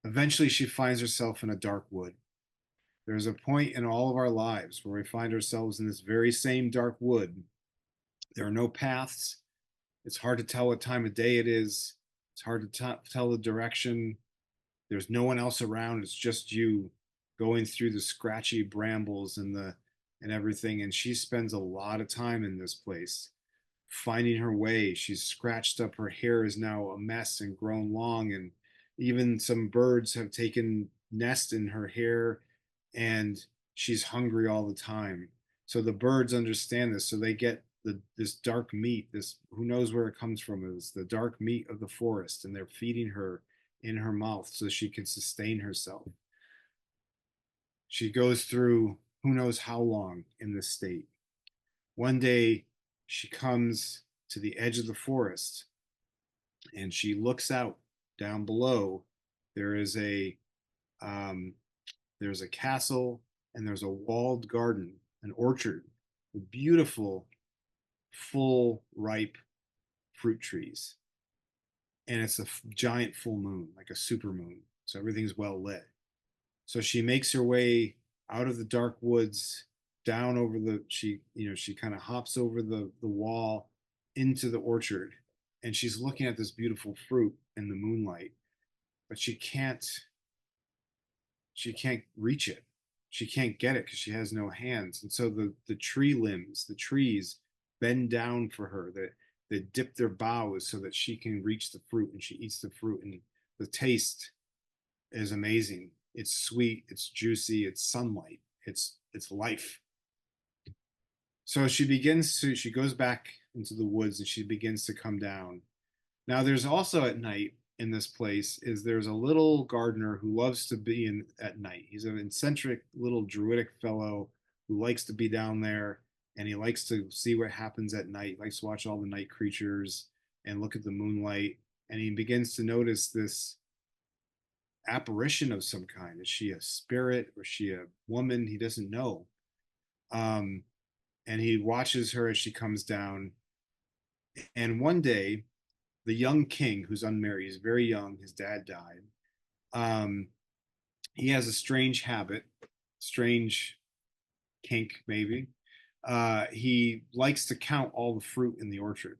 Eventually, she finds herself in a dark wood. There's a point in all of our lives where we find ourselves in this very same dark wood. There are no paths. It's hard to tell what time of day it is. It's hard to tell the direction. There's no one else around. It's just you going through the scratchy brambles and everything. And she spends a lot of time in this place, finding her way. She's scratched up. Her hair is now a mess and grown long. And even some birds have taken nest in her hair, and she's hungry all the time. So the birds understand this. So they get this dark meat, this, who knows where it comes from, is the dark meat of the forest, and they're feeding her in her mouth so she can sustain herself. She goes through who knows how long in this state. One day she comes to the edge of the forest, and she looks out down below, there is there's a castle, and there's a walled garden, an orchard with beautiful, full, ripe fruit trees. And it's a giant full moon, like a super moon. So everything's well lit. So she makes her way out of the dark woods, down over she kind of hops over the wall into the orchard, and she's looking at this beautiful fruit in the moonlight, but she can't reach it. She can't get it because she has no hands. And so the tree limbs, the trees bend down for her. They dip their boughs so that she can reach the fruit, and she eats the fruit. And the taste is amazing. It's sweet, it's juicy, it's sunlight, it's life. So she goes back into the woods, and she begins to come down. Now there's also at night in this place there's a little gardener who loves to be in at night. He's an eccentric little druidic fellow who likes to be down there, and he likes to see what happens at night. He likes to watch all the night creatures and look at the moonlight, and he begins to notice this apparition of some kind. Is she a spirit or is she a woman? He doesn't know. And he watches her as she comes down. And one day, the young king, who's unmarried, he's very young, his dad died. He has a strange habit, strange kink, maybe. He likes to count all the fruit in the orchard.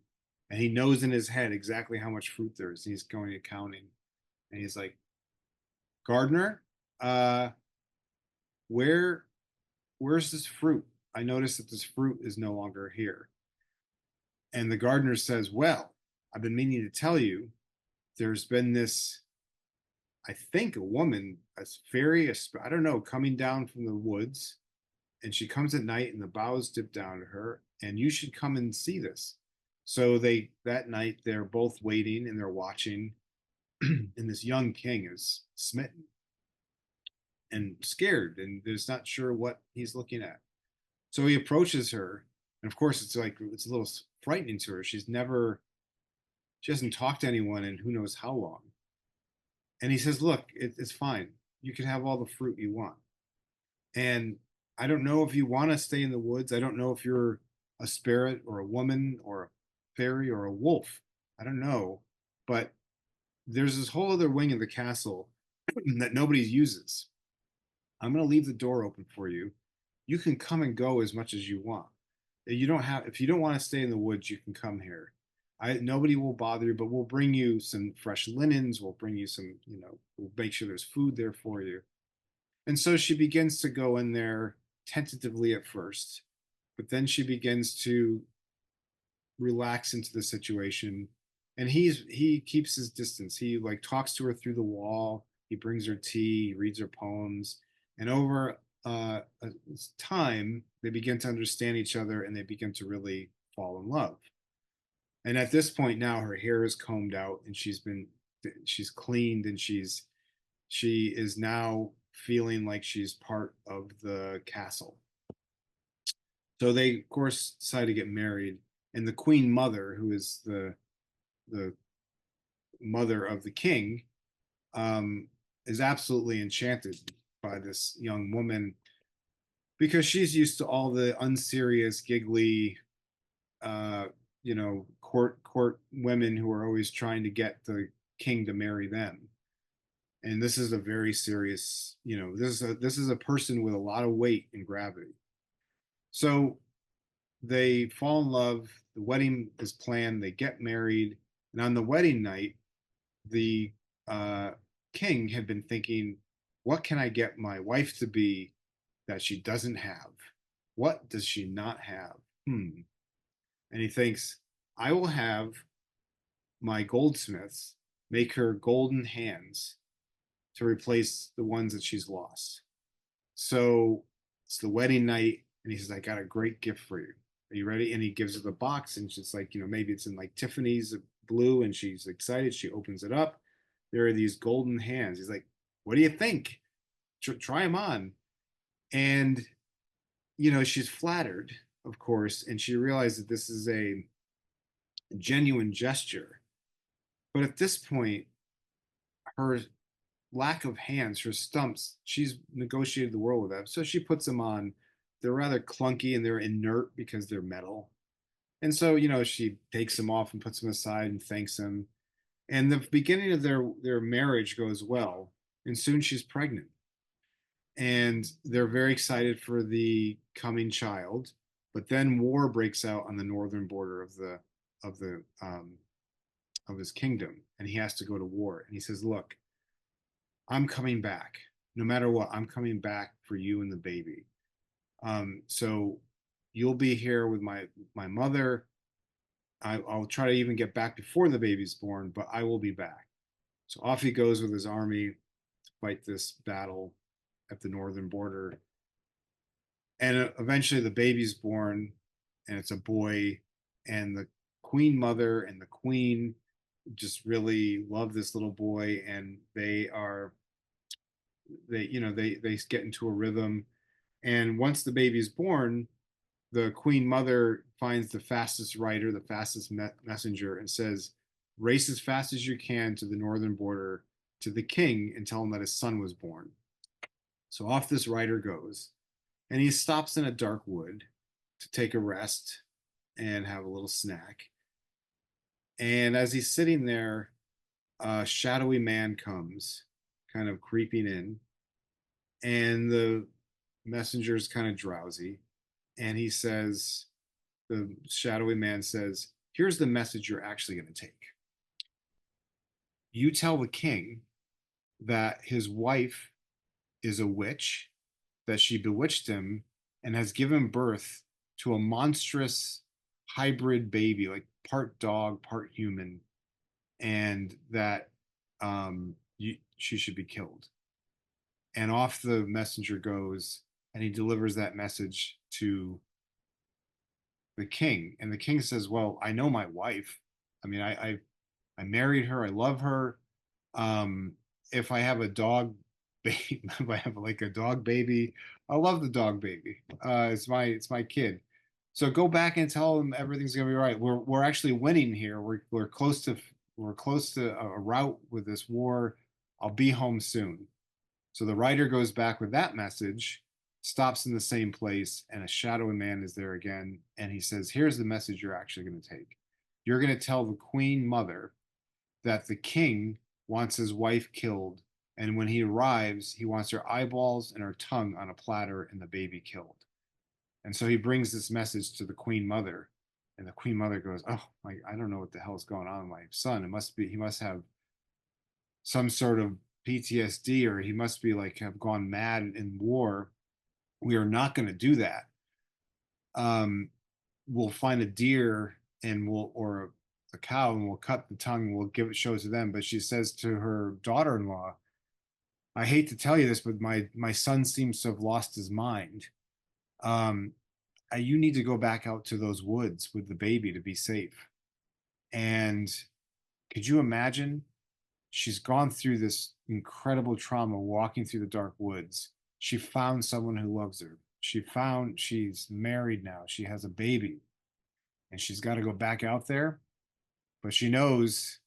And he knows in his head exactly how much fruit there is. He's going and counting. And he's like, Gardener, where's this fruit? I noticed that this fruit is no longer here. And the gardener says, well, I've been meaning to tell you, there's been this, I think, a woman, a fairy, I don't know, coming down from the woods, and she comes at night, and the boughs dip down to her, and you should come and see this. So that night, they're both waiting and they're watching, and this young king is smitten and scared, and is not sure what he's looking at. So he approaches her, and of course, it's a little frightening to her. She hasn't talked to anyone in who knows how long. And he says, look, it's fine. You can have all the fruit you want. And I don't know if you want to stay in the woods. I don't know if you're a spirit or a woman or a fairy or a wolf. I don't know. But there's this whole other wing of the castle that nobody uses. I'm going to leave the door open for you. You can come and go as much as you want. If you don't want to stay in the woods, you can come here. Nobody will bother you, but we'll bring you some fresh linens. We'll bring you some, we'll make sure there's food there for you. And so she begins to go in there tentatively at first, but then she begins to relax into the situation. And he keeps his distance. He talks to her through the wall. He brings her tea, he reads her poems, and over time, they begin to understand each other, and they begin to really fall in love. And at this point now, her hair is combed out, and she's cleaned, and she is now feeling like she's part of the castle. So they, of course, decide to get married, and the queen mother, who is the mother of the king, is absolutely enchanted by this young woman, because she's used to all the unserious, giggly, court women who are always trying to get the king to marry them. And this is a very serious, this is a person with a lot of weight and gravity. So they fall in love. The wedding is planned. They get married, and on the wedding night, the king had been thinking, what can I get my wife to be that she doesn't have? What does she not have? And he thinks, I will have my goldsmiths make her golden hands to replace the ones that she's lost. So it's the wedding night, and he says, I got a great gift for you. Are you ready? And he gives her the box, and she's like, maybe it's in Tiffany's blue, and she's excited. She opens it up. There are these golden hands. He's like, what do you think? Try them on. And, she's flattered, of course, and she realized that this is a genuine gesture. But at this point, her lack of hands, her stumps, she's negotiated the world with them. So she puts them on. They're rather clunky and they're inert because they're metal. And so, she takes them off and puts them aside and thanks him. And the beginning of their marriage goes well. And soon she's pregnant. And they're very excited for the coming child. But then war breaks out on the northern border of the of his kingdom, and he has to go to war. And he says, "Look, I'm coming back. No matter what, I'm coming back for you and the baby. So you'll be here with my mother. I'll try to even get back before the baby's born, but I will be back." So off he goes with his army to fight this battle at the northern border. And eventually the baby's born, and it's a boy. And the queen mother and the queen just really love this little boy, and they get into a rhythm. And once the baby's born, the queen mother finds the fastest rider, the fastest messenger, and says, "Race as fast as you can to the northern border to the king and tell him that his son was born." So off this rider goes, and he stops in a dark wood to take a rest and have a little snack. And as he's sitting there, a shadowy man comes, kind of creeping in, and the messenger's kind of drowsy. And the shadowy man says, "Here's the message you're actually going to take. You tell the king that his wife is a witch, that she bewitched him and has given birth to a monstrous hybrid baby, like part dog, part human, and that she should be killed." And off the messenger goes, and he delivers that message to the king. And the king says, "Well, I know my wife. I mean, I married her. I love her. Um, if I have a dog baby, if I have like a dog baby, I love the dog baby. It's my kid. So go back and tell them everything's gonna be right. We're actually winning here. We're close to a rout with this war. I'll be home soon." So the writer goes back with that message, stops in the same place, and a shadowy man is there again. And he says, "Here's the message you're actually going to take. You're going to tell the queen mother that the king wants his wife killed. And when he arrives, he wants her eyeballs and her tongue on a platter and the baby killed." And so he brings this message to the queen mother. And the queen mother goes, "Oh, I don't know what the hell is going on with my son. He must have some sort of PTSD, or he must be like have gone mad in war. We are not going to do that. We'll find a deer or a cow, and we'll cut the tongue and we'll show it to them." But she says to her daughter-in-law, "I hate to tell you this, but my son seems to have lost his mind. Um, you need to go back out to those woods with the baby to be safe." And could you imagine? She's gone through this incredible trauma walking through the dark woods. She found someone who loves her. She's married now. She has a baby, and she's got to go back out there. But she knows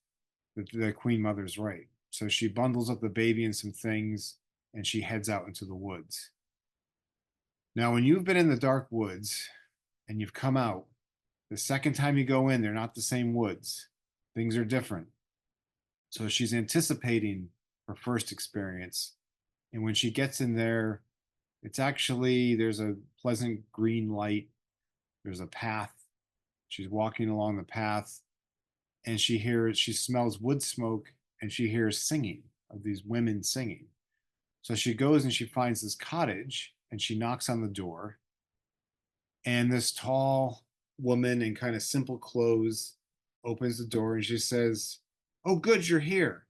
that the queen mother's right. So she bundles up the baby and some things, and she heads out into the woods. Now, when you've been in the dark woods and you've come out, the second time you go in, they're not the same woods. Things are different. So she's anticipating her first experience. And when she gets in there, there's a pleasant green light. There's a path. She's walking along the path, and she smells wood smoke, and she hears singing of these women singing. So she goes and she finds this cottage, and she knocks on the door. And this tall woman in kind of simple clothes opens the door, and she says, "Oh, good, you're here."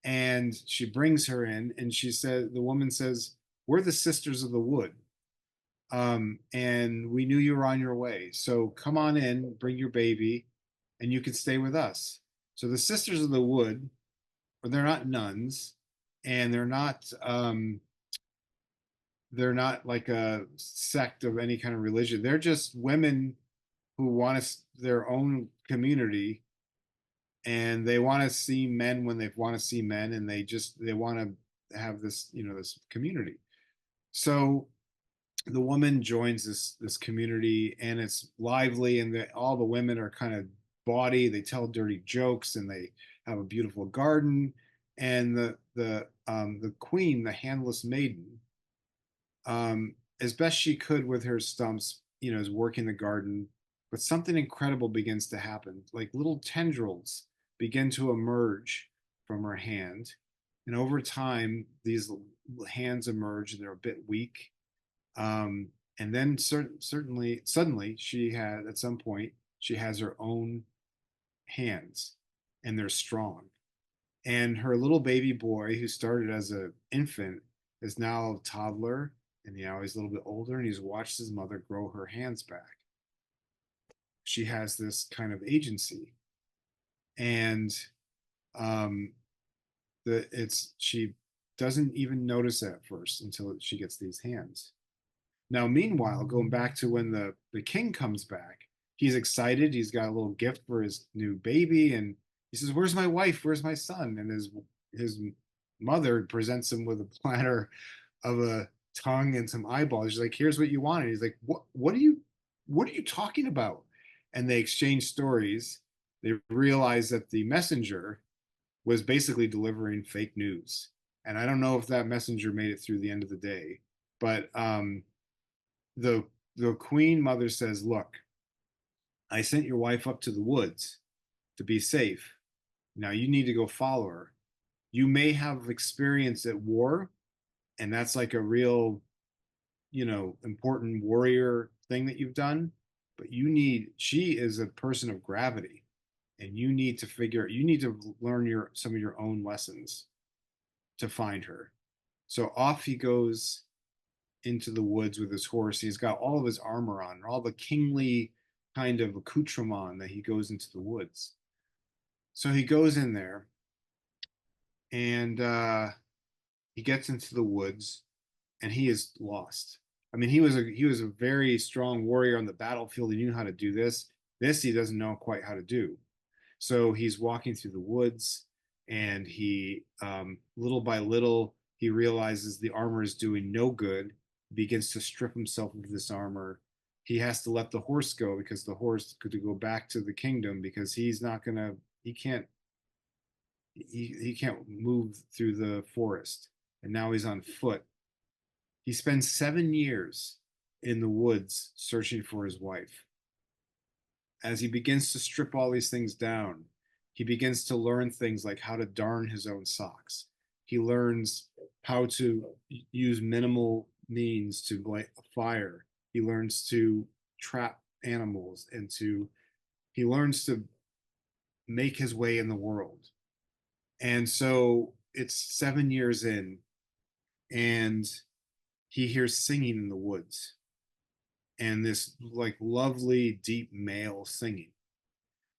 And she brings her in, and the woman says, "We're the Sisters of the Wood. And we knew you were on your way. So come on in, bring your baby, and you can stay with us." So the Sisters of the Wood, they're not nuns, and they're not like a sect of any kind of religion. They're just women who want their own community, and they want to see men when they want to see men, and they want to have this, this community. So the woman joins this community, and it's lively, and all the women are kind of bawdy. They tell dirty jokes, and they have a beautiful garden. And the queen, the handless maiden, as best she could with her stumps, is working the garden. But something incredible begins to happen. Like little tendrils begin to emerge from her hand, and over time, these hands emerge, and they're a bit weak. And then suddenly, at some point, she has her own hands, and they're strong. And her little baby boy, who started as an infant, is now a toddler, and he's a little bit older, and he's watched his mother grow her hands back. She has this kind of agency, and um, she doesn't even notice it at first until she gets these hands. Now, meanwhile, going back to when the king comes back, he's excited. He's got a little gift for his new baby, and he says, "Where's my wife? Where's my son?" And his mother presents him with a platter of a tongue and some eyeballs. She's like, "Here's what you wanted." He's like, What are you talking about?" And they exchange stories. They realize that the messenger was basically delivering fake news. And I don't know if that messenger made it through the end of the day, but the queen mother says, "Look, I sent your wife up to the woods to be safe. Now you need to go follow her. You may have experience at war, and that's like a real, important warrior thing that you've done, but she is a person of gravity, and you need to learn some of your own lessons to find her." So off he goes into the woods with his horse. He's got all of his armor on, all the kingly kind of accoutrement that he goes into the woods. So he goes in there, and he gets into the woods, and he is lost. I mean, he was a very strong warrior on the battlefield. He knew how to do this. This he doesn't know quite how to do. So he's walking through the woods, and he little by little he realizes the armor is doing no good. He begins to strip himself of this armor. He has to let the horse go, because the horse could go back to the kingdom, because he can't move through the forest, and now he's on foot. He spends 7 years in the woods searching for his wife. As he begins to strip all these things down, he begins to learn things like how to darn his own socks. He learns how to use minimal means to light a fire. He learns to trap animals, and he learns to make his way in the world. And so it's 7 years in, and he hears singing in the woods, and this like lovely deep male singing.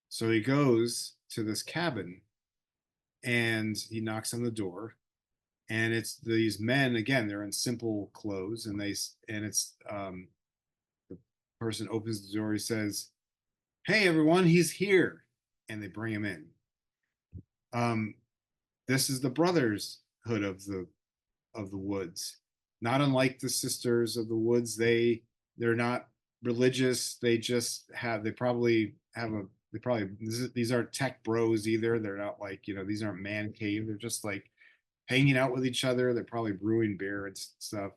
So he goes to this cabin, and he knocks on the door, and it's these men again. They're in simple clothes, and it's the person opens the door. He says, "Hey everyone, he's here," and they bring him in. Um, this is the brotherhood of the woods. Not unlike the sisters of the woods, they're not religious. These aren't tech bros either. They're not like, these aren't man cave. They're just like hanging out with each other. They're probably brewing beer and stuff.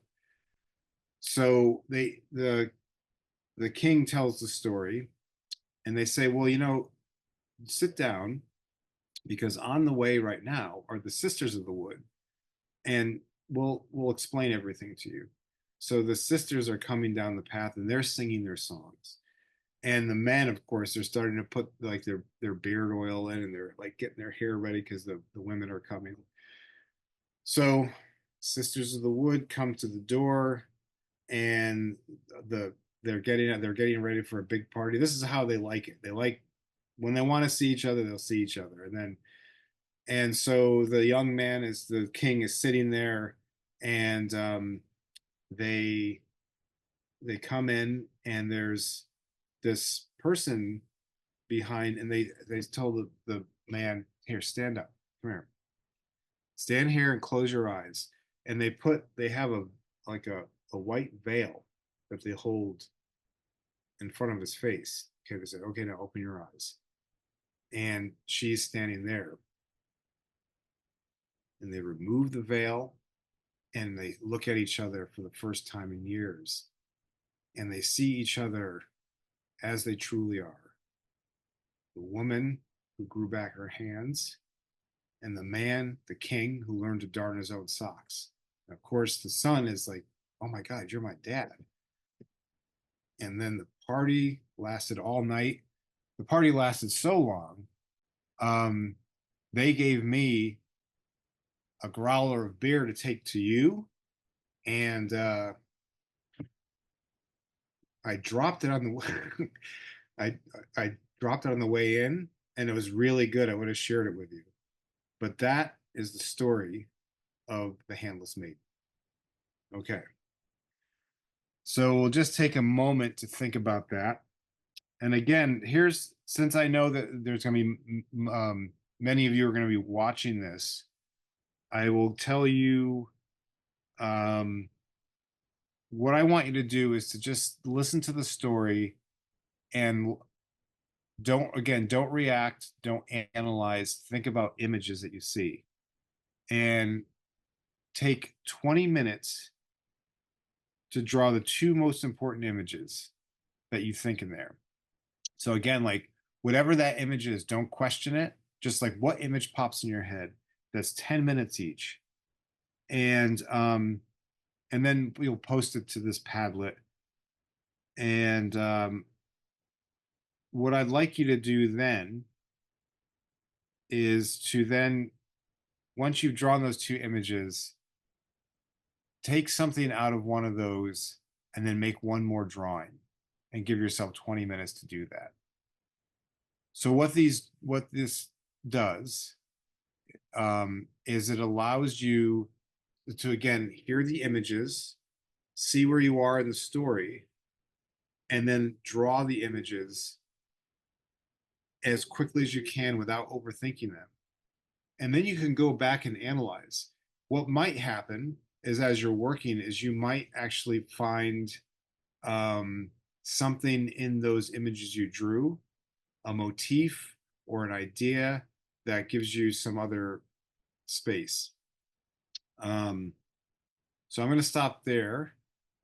So the king tells the story, and they say, "Well, sit down, because on the way right now are the sisters of the wood, and we'll explain everything to you." So the sisters are coming down the path, and they're singing their songs. And the men, of course, they're starting to put like their beard oil in, and they're like getting their hair ready, because the women are coming. So sisters of the wood come to the door, and they're getting ready for a big party. This is how they like it. They like when they want to see each other, they'll see each other. And so the young man, is the king, is sitting there, and they come in, and there's this person behind, and they tell the man, here, stand up. Come here. Stand here and close your eyes. And they have like a white veil that they hold in front of his face. Okay, they said, okay, now open your eyes. And she's standing there. And they remove the veil and they look at each other for the first time in years. And they see each other as they truly are. The woman who grew back her hands, and the man, the king, who learned to darn his own socks. And of course, the son is like, oh my God, you're my dad. And then the party lasted all night. The party lasted so long, they gave me a growler of beer to take to you, and I dropped it on the I dropped it on the way in, and it was really good. I would have shared it with you. But that is the story of the handless maiden. Okay. So we'll just take a moment to think about that. And again, since I know that there's going to be many of you are going to be watching this, I will tell you what I want you to do is to just listen to the story and don't react, don't analyze, think about images that you see, and take 20 minutes to draw the two most important images that you think in there. So again, like whatever that image is, don't question it. Just like what image pops in your head. That's 10 minutes each. And then we'll post it to this Padlet. And what I'd like you to do then is to then, once you've drawn those two images, take something out of one of those and then make one more drawing and give yourself 20 minutes to do that. So what this does is it allows you to again hear the images, see where you are in the story, and then draw the images as quickly as you can without overthinking them. And then you can go back and analyze. What might happen is as you're working is you might actually find something in those images you drew, a motif or an idea that gives you some other space. So I'm going to stop there.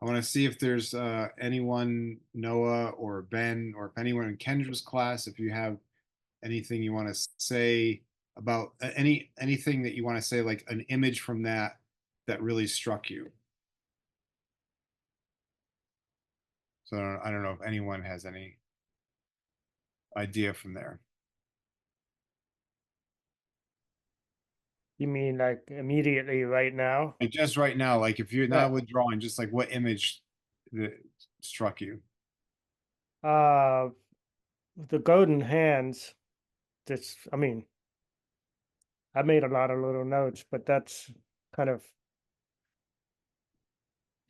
I want to see if there's anyone, Noah or Ben, or if anyone in Kendra's class, if you have anything you want to say about anything that you want to say, like an image from that really struck you. So I don't know if anyone has any idea from there. You mean like immediately right now? Like just right now, like if you're not withdrawing, just like what image that struck you? Uh, the golden hands. That's, I mean, I made a lot of little notes, but that's kind of,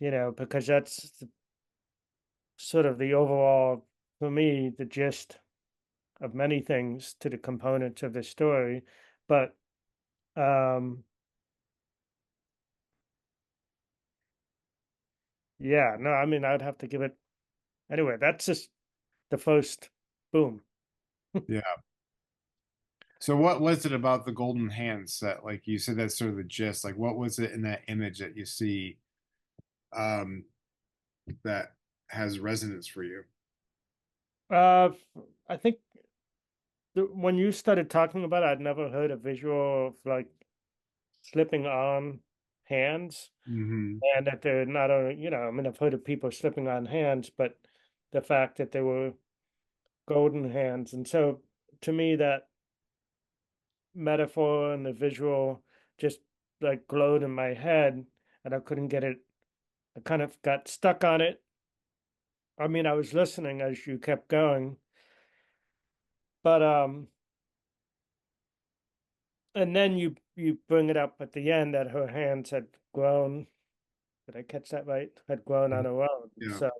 because that's sort of the overall, for me, the gist of many things to the components of the story. But yeah, no, I mean, I'd have to give it anyway. That's just the first boom. Yeah. So what was it about the golden hands that, like you said, that's sort of the gist? Like what was it in that image that you see um that has resonance for you? Uh, I think when you started talking about it, I'd never heard a visual of like slipping on hands, Mm-hmm. and that they're not only, I mean, I've heard of people slipping on hands, but the fact that they were golden hands. And so to me, that metaphor and the visual just like glowed in my head, and I couldn't get it. I kind of got stuck on it. I mean, I was listening as you kept going, but and then you bring it up at the end that her hands had grown. Did I catch that right? Had grown on her own. Yeah. So,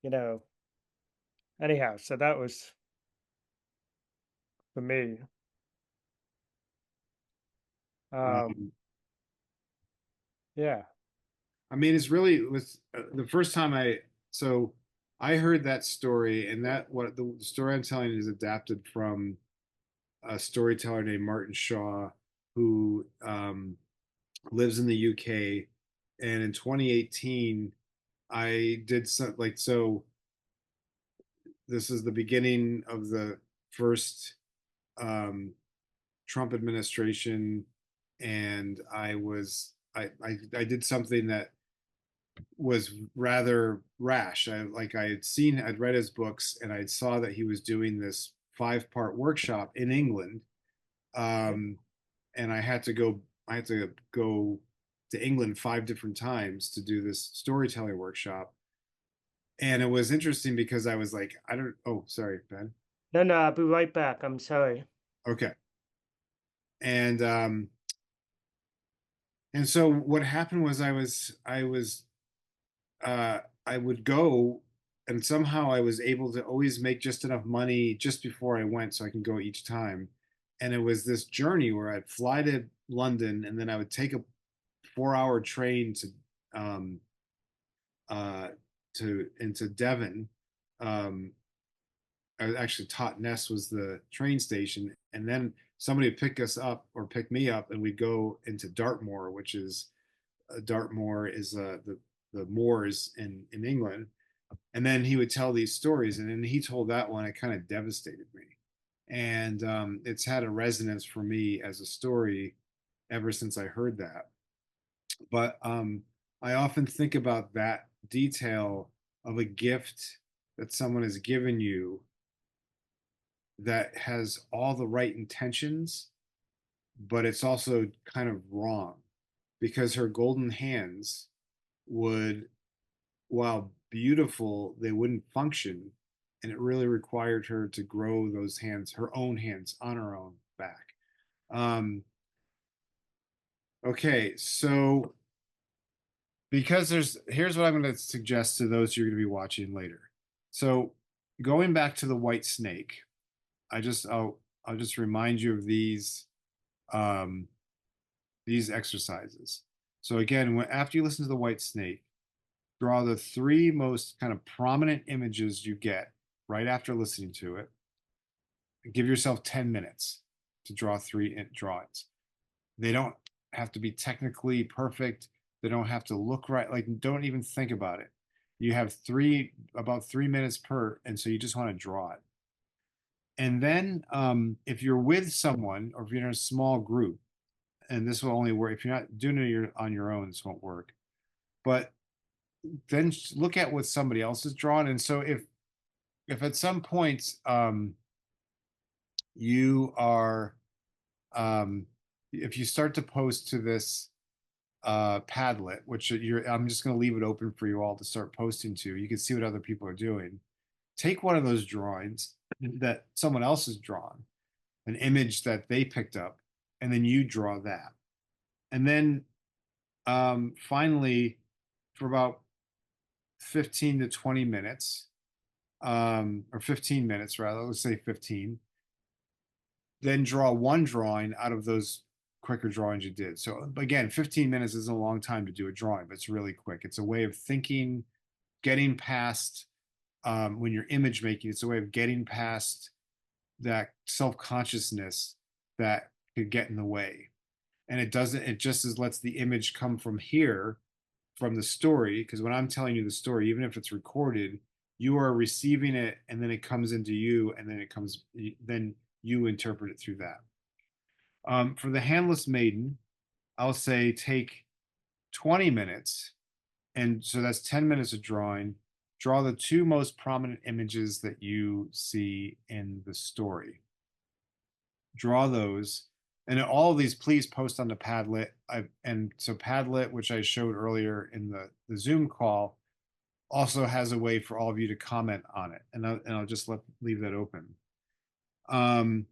you know, anyhow, so that was for me. Um, yeah. I mean, it's really with the first time so I heard that story, and that what the story I'm telling is adapted from a storyteller named Martin Shaw, who lives in the UK. And in 2018, I did some like so. This is the beginning of the first um, Trump administration, and I did something that was rather rash. I'd read his books, and I saw that he was doing this 5-part workshop in England, um, and I had to go to England 5 different times to do this storytelling workshop. And it was interesting because I was like, I don't. Oh, sorry, Ben. No, no, I'll be right back. I'm sorry. Okay. And and so what happened was I would go, and somehow I was able to always make just enough money just before I went so I can go each time. And it was this journey where I'd fly to London, and then I would take a 4-hour train um uh into Devon. Um I was actually Totnes was the train station, and then somebody would pick us up or pick me up, and we'd go into Dartmoor, which is Dartmoor is the moors in England. And then he would tell these stories, and then he told that one. It kind of devastated me, and it's had a resonance for me as a story ever since I heard that. But I often think about that detail of a gift that someone has given you that has all the right intentions, but it's also kind of wrong because her golden hands would, while beautiful, they wouldn't function. And it really required her to grow those hands, her own hands, on her own back. Um, okay, so because here's what I'm going to suggest to those you're going to be watching later. So going back to the white snake, I'll just remind you of these exercises. So again, after you listen to the white snake, draw the 3 most kind of prominent images you get right after listening to it. Give yourself 10 minutes to draw 3 drawings. They don't have to be technically perfect. They don't have to look right. Like, don't even think about it. You have about 3 minutes per, and so you just want to draw it. And then if you're with someone, or if you're in a small group, and this will only work if you're not doing it on your own, this won't work. But then look at what somebody else has drawn. And so if at some point you are if you start to post to this Padlet, which I'm just going to leave it open for you all to start posting to. You can see what other people are doing. Take one of those drawings that someone else has drawn, an image that they picked up, and then you draw that. And then finally, for about 15 to 20 minutes, or 15 minutes rather, let's say 15, then draw one drawing out of those quicker drawings you did. So again, 15 minutes isn't a long time to do a drawing, but it's really quick. It's a way of thinking, getting past when you're image making, it's a way of getting past that self-consciousness that could get in the way. And it just as lets the image come from here, from the story, because when I'm telling you the story, even if it's recorded, you are receiving it, and then it comes into you, and then you interpret it through that. For the handless maiden, I'll say take 20 minutes, and so that's 10 minutes of drawing. Draw the 2 most prominent images that you see in the story. Draw those. And all of these, please post on the Padlet. And so Padlet, which I showed earlier in the Zoom call, also has a way for all of you to comment on it. And I'll just leave that open. And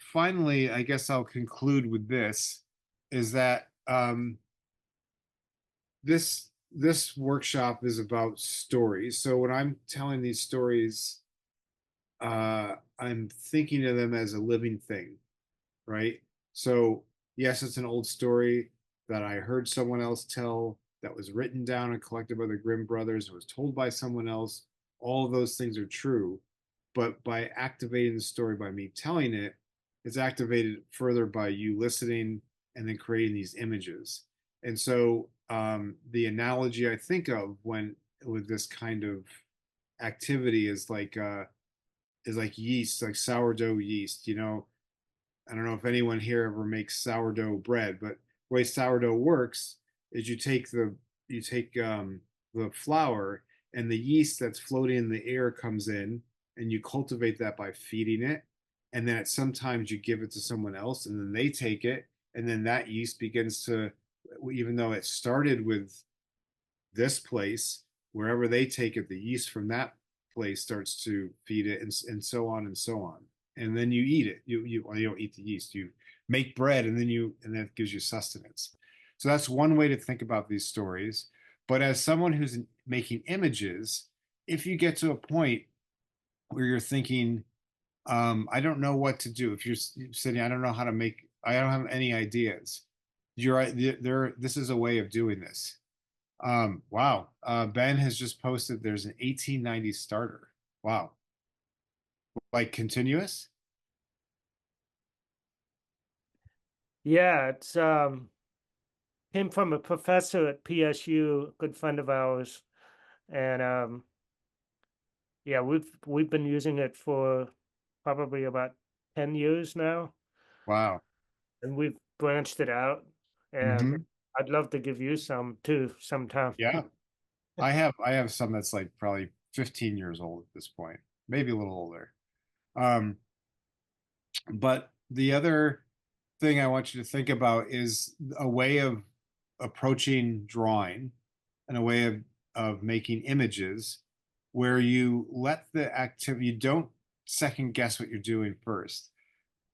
finally, I guess I'll conclude with this, is that this workshop is about stories. So when I'm telling these stories, I'm thinking of them as a living thing, right? So yes, it's an old story that I heard someone else tell, that was written down and collected by the Grimm brothers, it was told by someone else. All of those things are true, but by activating the story by me telling it, it's activated further by you listening and then creating these images. And so the analogy I think of when with this kind of activity is like yeast, like sourdough yeast. You know, I don't know if anyone here ever makes sourdough bread, but the way sourdough works is you take the flour, and the yeast that's floating in the air comes in, and you cultivate that by feeding it, and then sometimes you give it to someone else, and then they take it, and then that yeast begins to, even though it started with this place, wherever they take it, the yeast from that place starts to feed it, and so on and so on. And then you eat it. You don't eat the yeast. You make bread, and then it gives you sustenance. So that's one way to think about these stories. But as someone who's making images, if you get to a point where you're thinking, I don't know what to do. If you're sitting, I don't know how to make. I don't have any ideas. You're right. There. This is a way of doing this. Wow. Ben has just posted there's an 1890 starter. Wow. Like continuous? Yeah, it's came from a professor at PSU, a good friend of ours, and yeah, we've been using it for probably about 10 years now, Wow. and we've branched it out, and Hmm. I'd love to give you some too sometime. Yeah. I have some that's like probably 15 years old at this point, maybe a little older. Um, but the other thing I want you to think about is a way of approaching drawing and a way of making images where you let the activity, you don't second guess what you're doing first.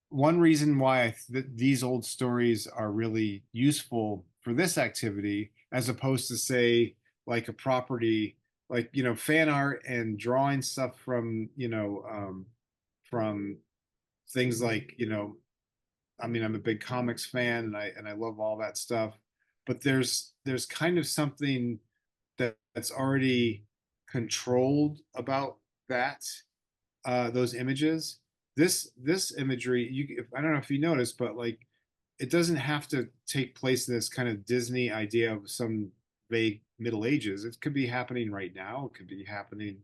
One reason why these old stories are really useful for this activity, as opposed to say like a property, like fan art and drawing stuff from from things like I mean, I'm a big comics fan, and I love all that stuff, but there's kind of something that's already controlled about that, those images. This imagery, I don't know if you noticed, but like it doesn't have to take place in this kind of Disney idea of some vague Middle Ages. It could be happening right now. It could be happening.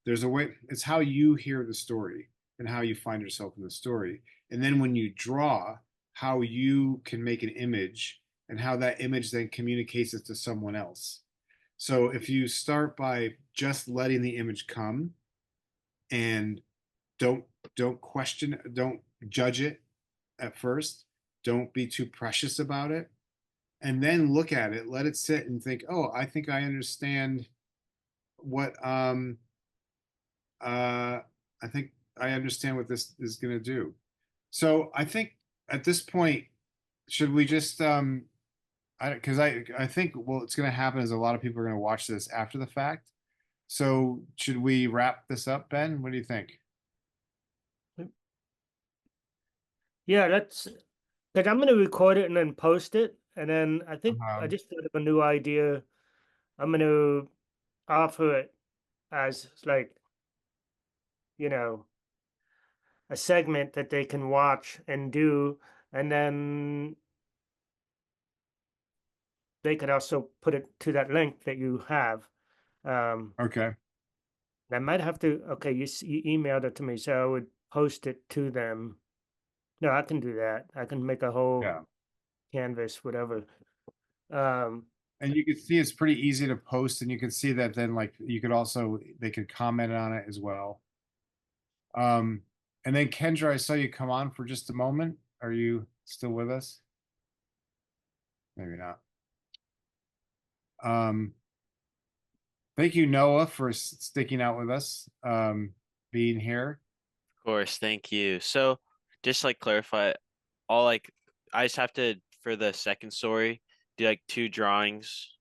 There's a way. It's how you hear the story and how you find yourself in the story, and then when you draw, how you can make an image and how that image then communicates it to someone else. So if you start by just letting the image come, and don't don't question, don't judge it at first, don't be too precious about it, and then look at it, let it sit and think, oh, I think I understand what uh I think I understand what this is going to do. So I think at this point, should we just because I think what's going to happen is a lot of people are going to watch this after the fact. So should we wrap this up, Ben? What do you think? Yeah, that's because I'm gonna record it and then post it, and then I think I Um, just thought of a new idea. I'm gonna offer it as like, you know, a segment that they can watch and do, and then they could also put it to that link that you have. Um, okay. I might have to. Okay, you emailed it to me, so I would post it to them. No, I can do that. I can make a whole Yeah. canvas, whatever. Um, And you can see it's pretty easy to post, and you can see that then like you could also they could comment on it as well. Um, and then Kendra, I saw you come on for just a moment. Are you still with us? Maybe not. Um, thank you, Noah, for sticking out with us, being here. Of course, thank you. So, just like clarify, all like I just have to for the second story do like two drawings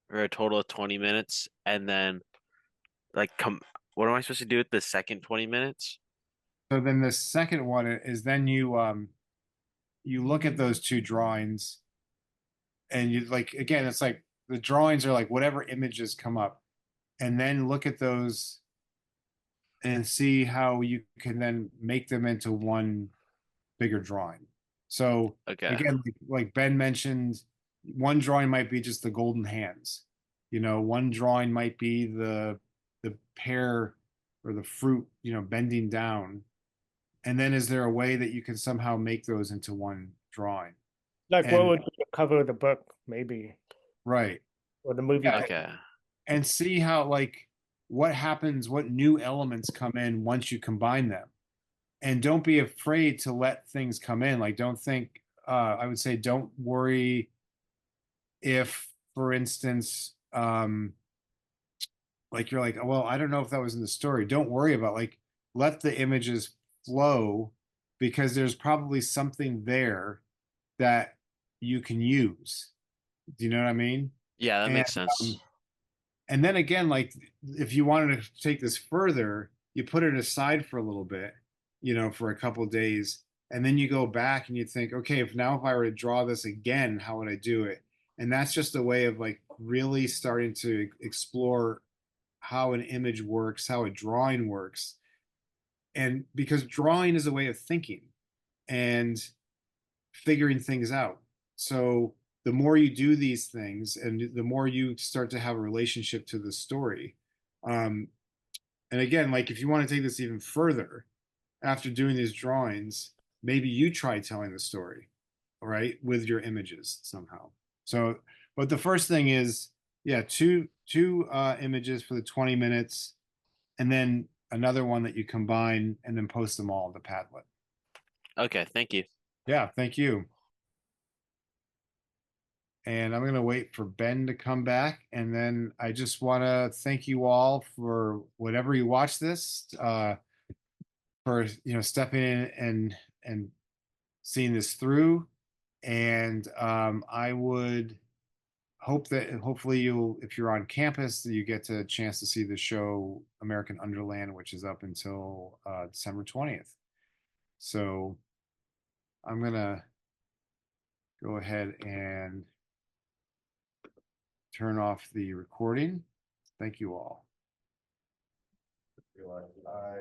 for a total of 20 minutes, and then like come. What am I supposed to do with the second 20 minutes? So then the second one is then you look at those two drawings and you like again, it's like the drawings are like whatever images come up, and then look at those and see how you can then make them into one bigger drawing. So Okay. again, like Ben mentioned, one drawing might be just the golden hands. You know, one drawing might be the pear or the fruit, you know, bending down. And then is there a way that you can somehow make those into one drawing? Like what And would be the cover of the book, maybe, right. or the movie? Yeah, Okay. and see how like what happens, what new elements come in once you combine them. And don't be afraid to let things come in. Like don't think I would say don't worry if, for instance, like you're like, oh, well, I don't know if that was in the story. Don't worry about like let the images flow because there's probably something there that you can use. Do you know what I mean? Yeah, that And makes sense. and then again, like if you wanted to take this further, you put it aside for a little bit, you know, for a couple of days, and then you go back and you think, okay, if I were to draw this again, how would I do it? And that's just a way of like really starting to explore how an image works, how a drawing works. And because drawing is a way of thinking and figuring things out. So the more you do these things and the more you start to have a relationship to the story. Um, and again, like if you want to take this even further, after doing these drawings, maybe you try telling the story, all right, with your images somehow. So, but the first thing is, yeah, two images for the 20 minutes, and then another one that you combine and then post them all to Padlet. Okay, thank you. Yeah, thank you. And I'm going to wait for Ben to come back. And then I just want to thank you all for whatever you watch this, for, you know, stepping in and seeing this through. And I would hope that hopefully you'll, if you're on campus, that you get a chance to see the show American Underland, which is up until December 20th. So I'm going to go ahead and turn off the recording. Thank you all. I